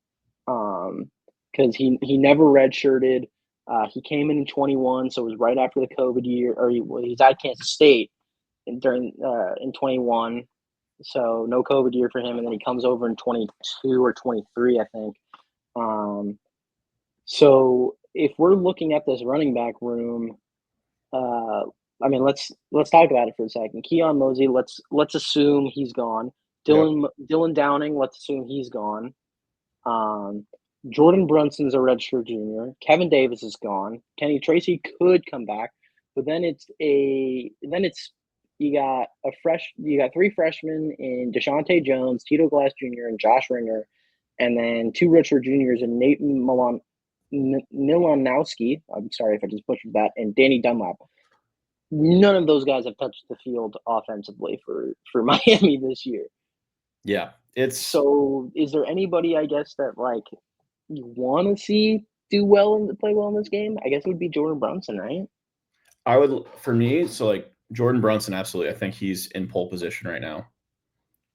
Because he never redshirted. He came in 21, so it was right after the COVID year, or he's at Kansas State in 21. So no COVID year for him, and then he comes over in 22 or 23, I think. So if we're looking at this running back room, uh, I mean, let's talk about it for a second. Keon Mosey, let's assume he's gone. Yep. Dylan Downing, let's assume he's gone. Um, Jordan Brunson's a redshirt junior. Kevin Davis is gone. Kenny Tracy could come back, but you got three freshmen in Deshaunte Jones, Tito Glass Jr., and Josh Ringer, and then two redshirt juniors in Nate Milanowski. I'm sorry if I just butchered that, and Danny Dunlap. None of those guys have touched the field offensively for Miami this year. Yeah. So is there anybody, I guess, that you want to see do well and play well in this game? I guess it would be Jordan Brunson, right? For me, so like Jordan Brunson, absolutely. I think he's in pole position right now.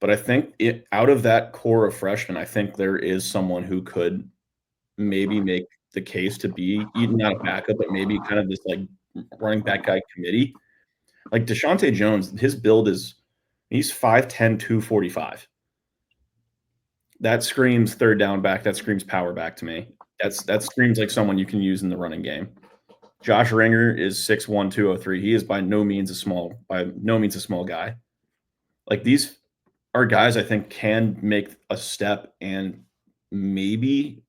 But I think out of that core of freshmen, I think there is someone who could maybe make the case to be even not a backup, but maybe kind of this like running back guy committee. Like Deshaunte Jones, his build he's 5'10", 245. That screams third down back. That screams power back to me. That screams like someone you can use in the running game. Josh Ringer is 6'1", 203. He is by no means a small guy. Like these are guys I think can make a step and maybe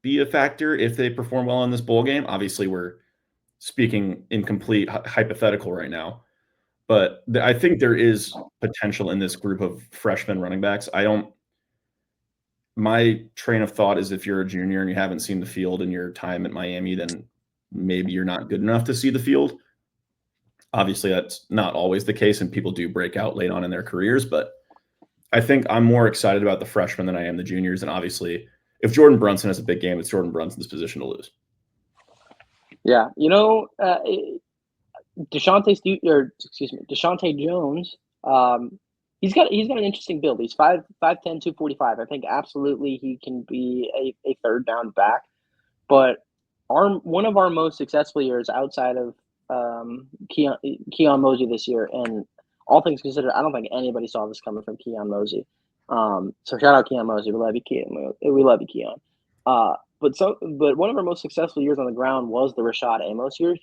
be a factor if they perform well in this bowl game. Obviously, we're speaking in complete hypothetical right now, but I think there is potential in this group of freshman running backs. My train of thought is if you're a junior and you haven't seen the field in your time at Miami, then maybe you're not good enough to see the field. Obviously, that's not always the case, and people do break out late on in their careers, but I think I'm more excited about the freshmen than I am the juniors. And obviously, if Jordan Brunson has a big game, it's Jordan Brunson's position to lose. Yeah, Deshaunte Jones. He's got an interesting build. He's 5'10", 245. I think absolutely he can be a third down back. But one of our most successful years outside of Keon Mosey this year, and all things considered, I don't think anybody saw this coming from Keon Mosey. So shout out Keon Mosey. We love you, Keon. We love you, Keon. But one of our most successful years on the ground was the Rashad Amos year.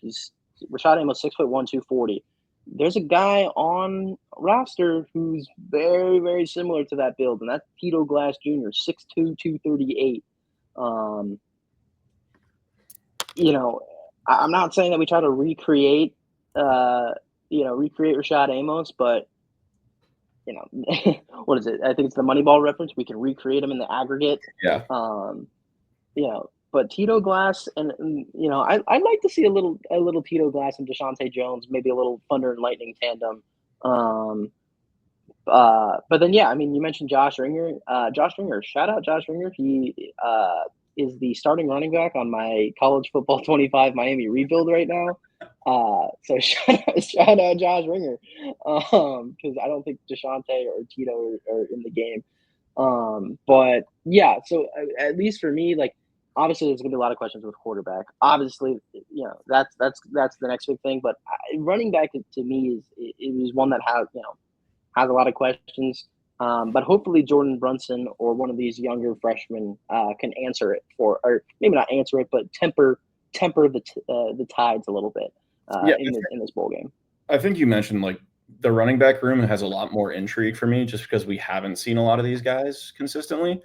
Rashad Amos, 6'1", 240. There's a guy on roster who's very, very similar to that build, and that's Tito Glass Jr., 6'2", 238. I'm not saying that we try to recreate Rashad Amos, but what is it? I think it's the Moneyball reference. We can recreate him in the aggregate. Yeah. But Tito Glass and I'd like to see a little Tito Glass and Deshaunte Jones, maybe a little thunder and lightning tandem. But then, yeah, I mean, you mentioned Josh Ringer. Shout out Josh Ringer. is the starting running back on my college football 25 Miami rebuild right now. So shout out Josh Ringer, because I don't think Deshante or Tito are in the game. But yeah, so at least for me, like obviously there's gonna be a lot of questions with quarterback. Obviously, that's the next big thing. But running back to me is one that has a lot of questions. But hopefully Jordan Brunson or one of these younger freshmen can answer it or maybe not answer it, but temper the tides a little bit Yeah, in this bowl game. I think you mentioned like the running back room has a lot more intrigue for me just because we haven't seen a lot of these guys consistently.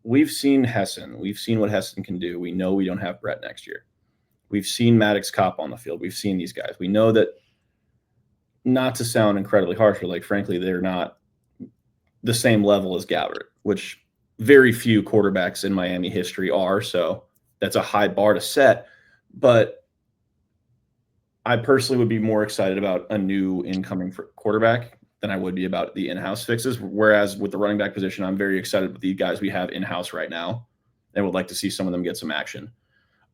We've seen Hessen. We've seen what Hessen can do. We know we don't have Brett next year. We've seen Maddox Kopp on the field. We've seen these guys. We know that, not to sound incredibly harsh, but like frankly, they're not the same level as Gabbert, which very few quarterbacks in Miami history are. So that's a high bar to set. But I personally would be more excited about a new incoming quarterback than I would be about the in-house fixes. Whereas with the running back position, I'm very excited with the guys we have in-house right now and would like to see some of them get some action.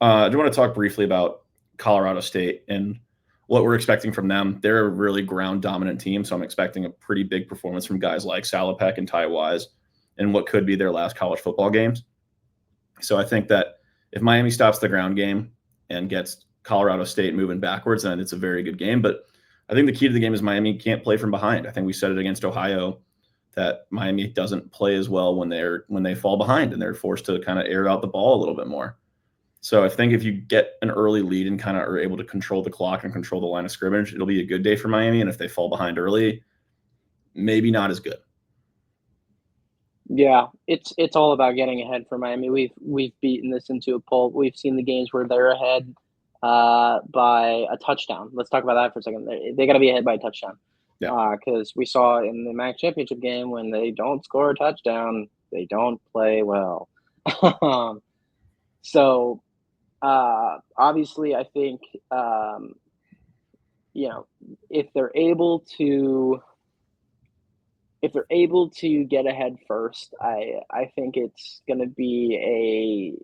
I do want to talk briefly about Colorado State and what we're expecting from them. They're a really ground dominant team, so I'm expecting a pretty big performance from guys like Salopek and Ty Wise in what could be their last college football games. So I think that if Miami stops the ground game and gets Colorado State moving backwards, then it's a very good game. But I think the key to the game is Miami can't play from behind. I think we said it against Ohio that Miami doesn't play as well when they fall behind and they're forced to kind of air out the ball a little bit more. So I think if you get an early lead and kind of are able to control the clock and control the line of scrimmage, it'll be a good day for Miami. And if they fall behind early, maybe not as good. Yeah, it's all about getting ahead for Miami. We've beaten this into a pulp. We've seen the games where they're ahead by a touchdown. Let's talk about that for a second. They got to be ahead by a touchdown. Yeah. Because we saw in the MAC championship game when they don't score a touchdown, they don't play well. So obviously, I think if they're able to get ahead first, I think it's gonna be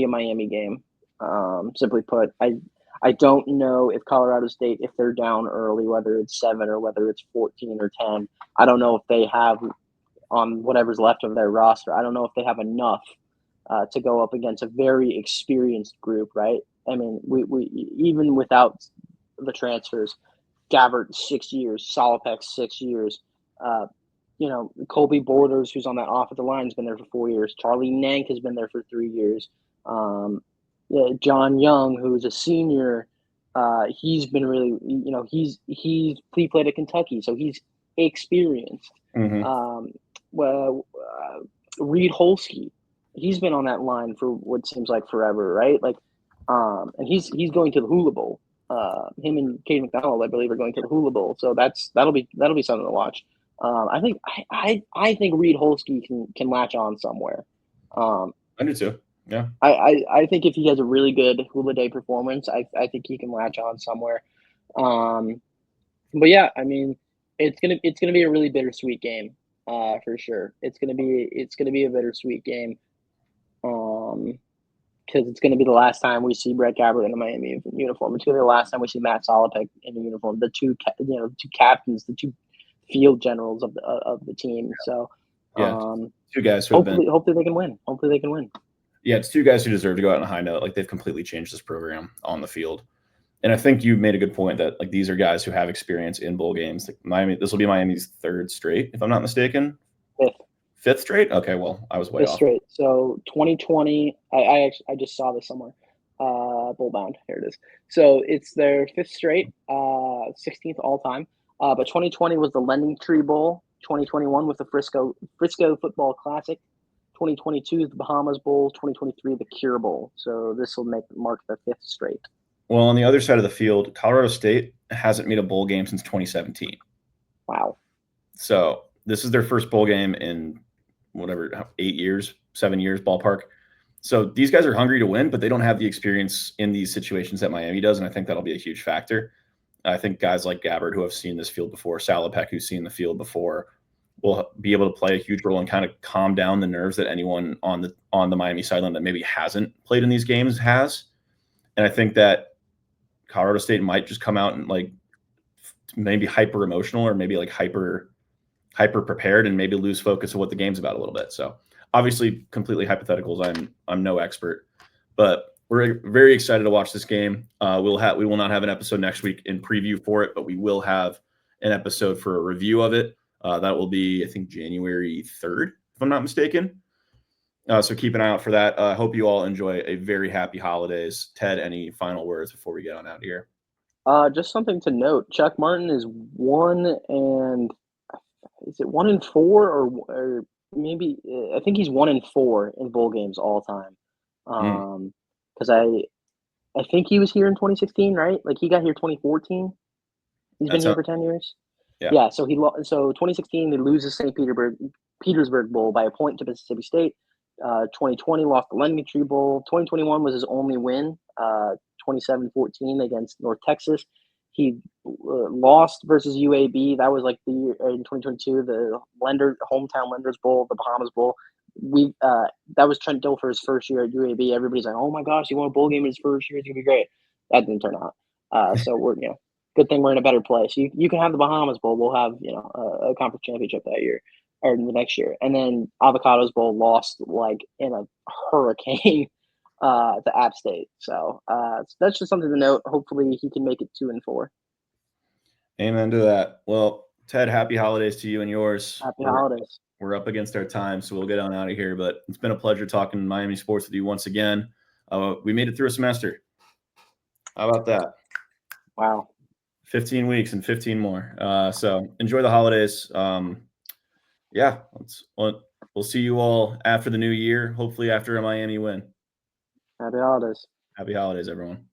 a Miami game. Simply put, I don't know if Colorado State, if they're down early, whether it's 7 or whether it's 14 or 10. I don't know if they have on whatever's left of their roster. I don't know if they have enough to go up against a very experienced group, right? I mean, we even without the transfers, Gabbert 6 years, Solopek 6 years. Colby Borders, who's on that offensive line, has been there for 4 years. Charlie Nank has been there for 3 years. John Young, who's a senior, he's been really, he played at Kentucky, so he's experienced. Mm-hmm. Reed Holsky, he's been on that line for what seems like forever, right? Like, and he's going to the Hula Bowl. Him and Cade McDonald, I believe, are going to the Hula Bowl, so that'll be something to watch. I think Reed Holsky can latch on somewhere. I do too. Yeah. I think if he has a really good Hula Day performance, I think he can latch on somewhere. But yeah, I mean, it's gonna be a really bittersweet game, for sure. It's gonna be a bittersweet game, because it's gonna be the last time we see Brett Gabbert in a Miami uniform. It's gonna be the last time we see Matt Solopek in a uniform. The two captains, the two field generals of the team. So yeah, two guys who hopefully they can win. Yeah, it's two guys who deserve to go out on a high note. Like, they've completely changed this program on the field. And I think you made a good point that, like, these are guys who have experience in bowl games. Like Miami, this will be Miami's 3rd straight, if I'm not mistaken. 5th straight? Okay, well, I was way 5th off. straight. So 2020, I just saw this somewhere. Bowl bound. Here it is. So it's their 5th straight, 16th all time. But 2020 was the Lending Tree Bowl. 2021 was the Frisco Football Classic. 2022 is the Bahamas Bowl. 2023 the Cure Bowl. So this will mark the 5th straight. Well, on the other side of the field, Colorado State hasn't made a bowl game since 2017. Wow. So this is their first bowl game in 8 years, 7 years, ballpark. So these guys are hungry to win, but they don't have the experience in these situations that Miami does, and I think that'll be a huge factor. I think guys like Gabbert, who have seen this field before, Salopek, who's seen the field before, will be able to play a huge role and kind of calm down the nerves that anyone on the Miami sideline that maybe hasn't played in these games has. And I think that Colorado State might just come out and like maybe hyper emotional or maybe like hyper prepared and maybe lose focus of what the game's about a little bit. So obviously completely hypotheticals. I'm no expert, but we're very excited to watch this game. We will not have an episode next week in preview for it, but we will have an episode for a review of it. That will be, I think, January 3rd, if I'm not mistaken. So keep an eye out for that. I hope you all enjoy a very happy holidays. Ted, any final words before we get on out here? Just something to note: Chuck Martin is 1-4 or maybe I think he's 1-4 in bowl games all time. Mm, Because I think he was here in 2016, right? Like he got here 2014. He's been that's here how, for 10 years. yeah, Yeah, so 2016 they lose the St. Petersburg Bowl by a point to Mississippi State. 2020 lost the Lemon Tree Bowl. 2021 was his only win. 27-14 against North Texas. He lost versus UAB. That was like the year in 2022, the hometown Lenders Bowl, the Bahamas Bowl. We That was Trent Dilfer's first year at UAB. Everybody's like, "Oh my gosh, he won a bowl game in his first year. It's gonna be great." That didn't turn out. So we're good thing we're in a better place. You can have the Bahamas Bowl. We'll have a conference championship that year or the next year, and then Avocados Bowl lost like in a hurricane to App State. So that's just something to note. Hopefully, he can make it 2-4. amen to that. Well, Ted, happy holidays to you and yours. Happy holidays. We're up against our time, so we'll get on out of here. But it's been a pleasure talking Miami sports with you once again. We made it through a semester. How about that? Wow. 15 weeks and 15 more. So enjoy the holidays. Yeah, we'll see you all after the new year, hopefully after a Miami win. Happy holidays. Happy holidays, everyone.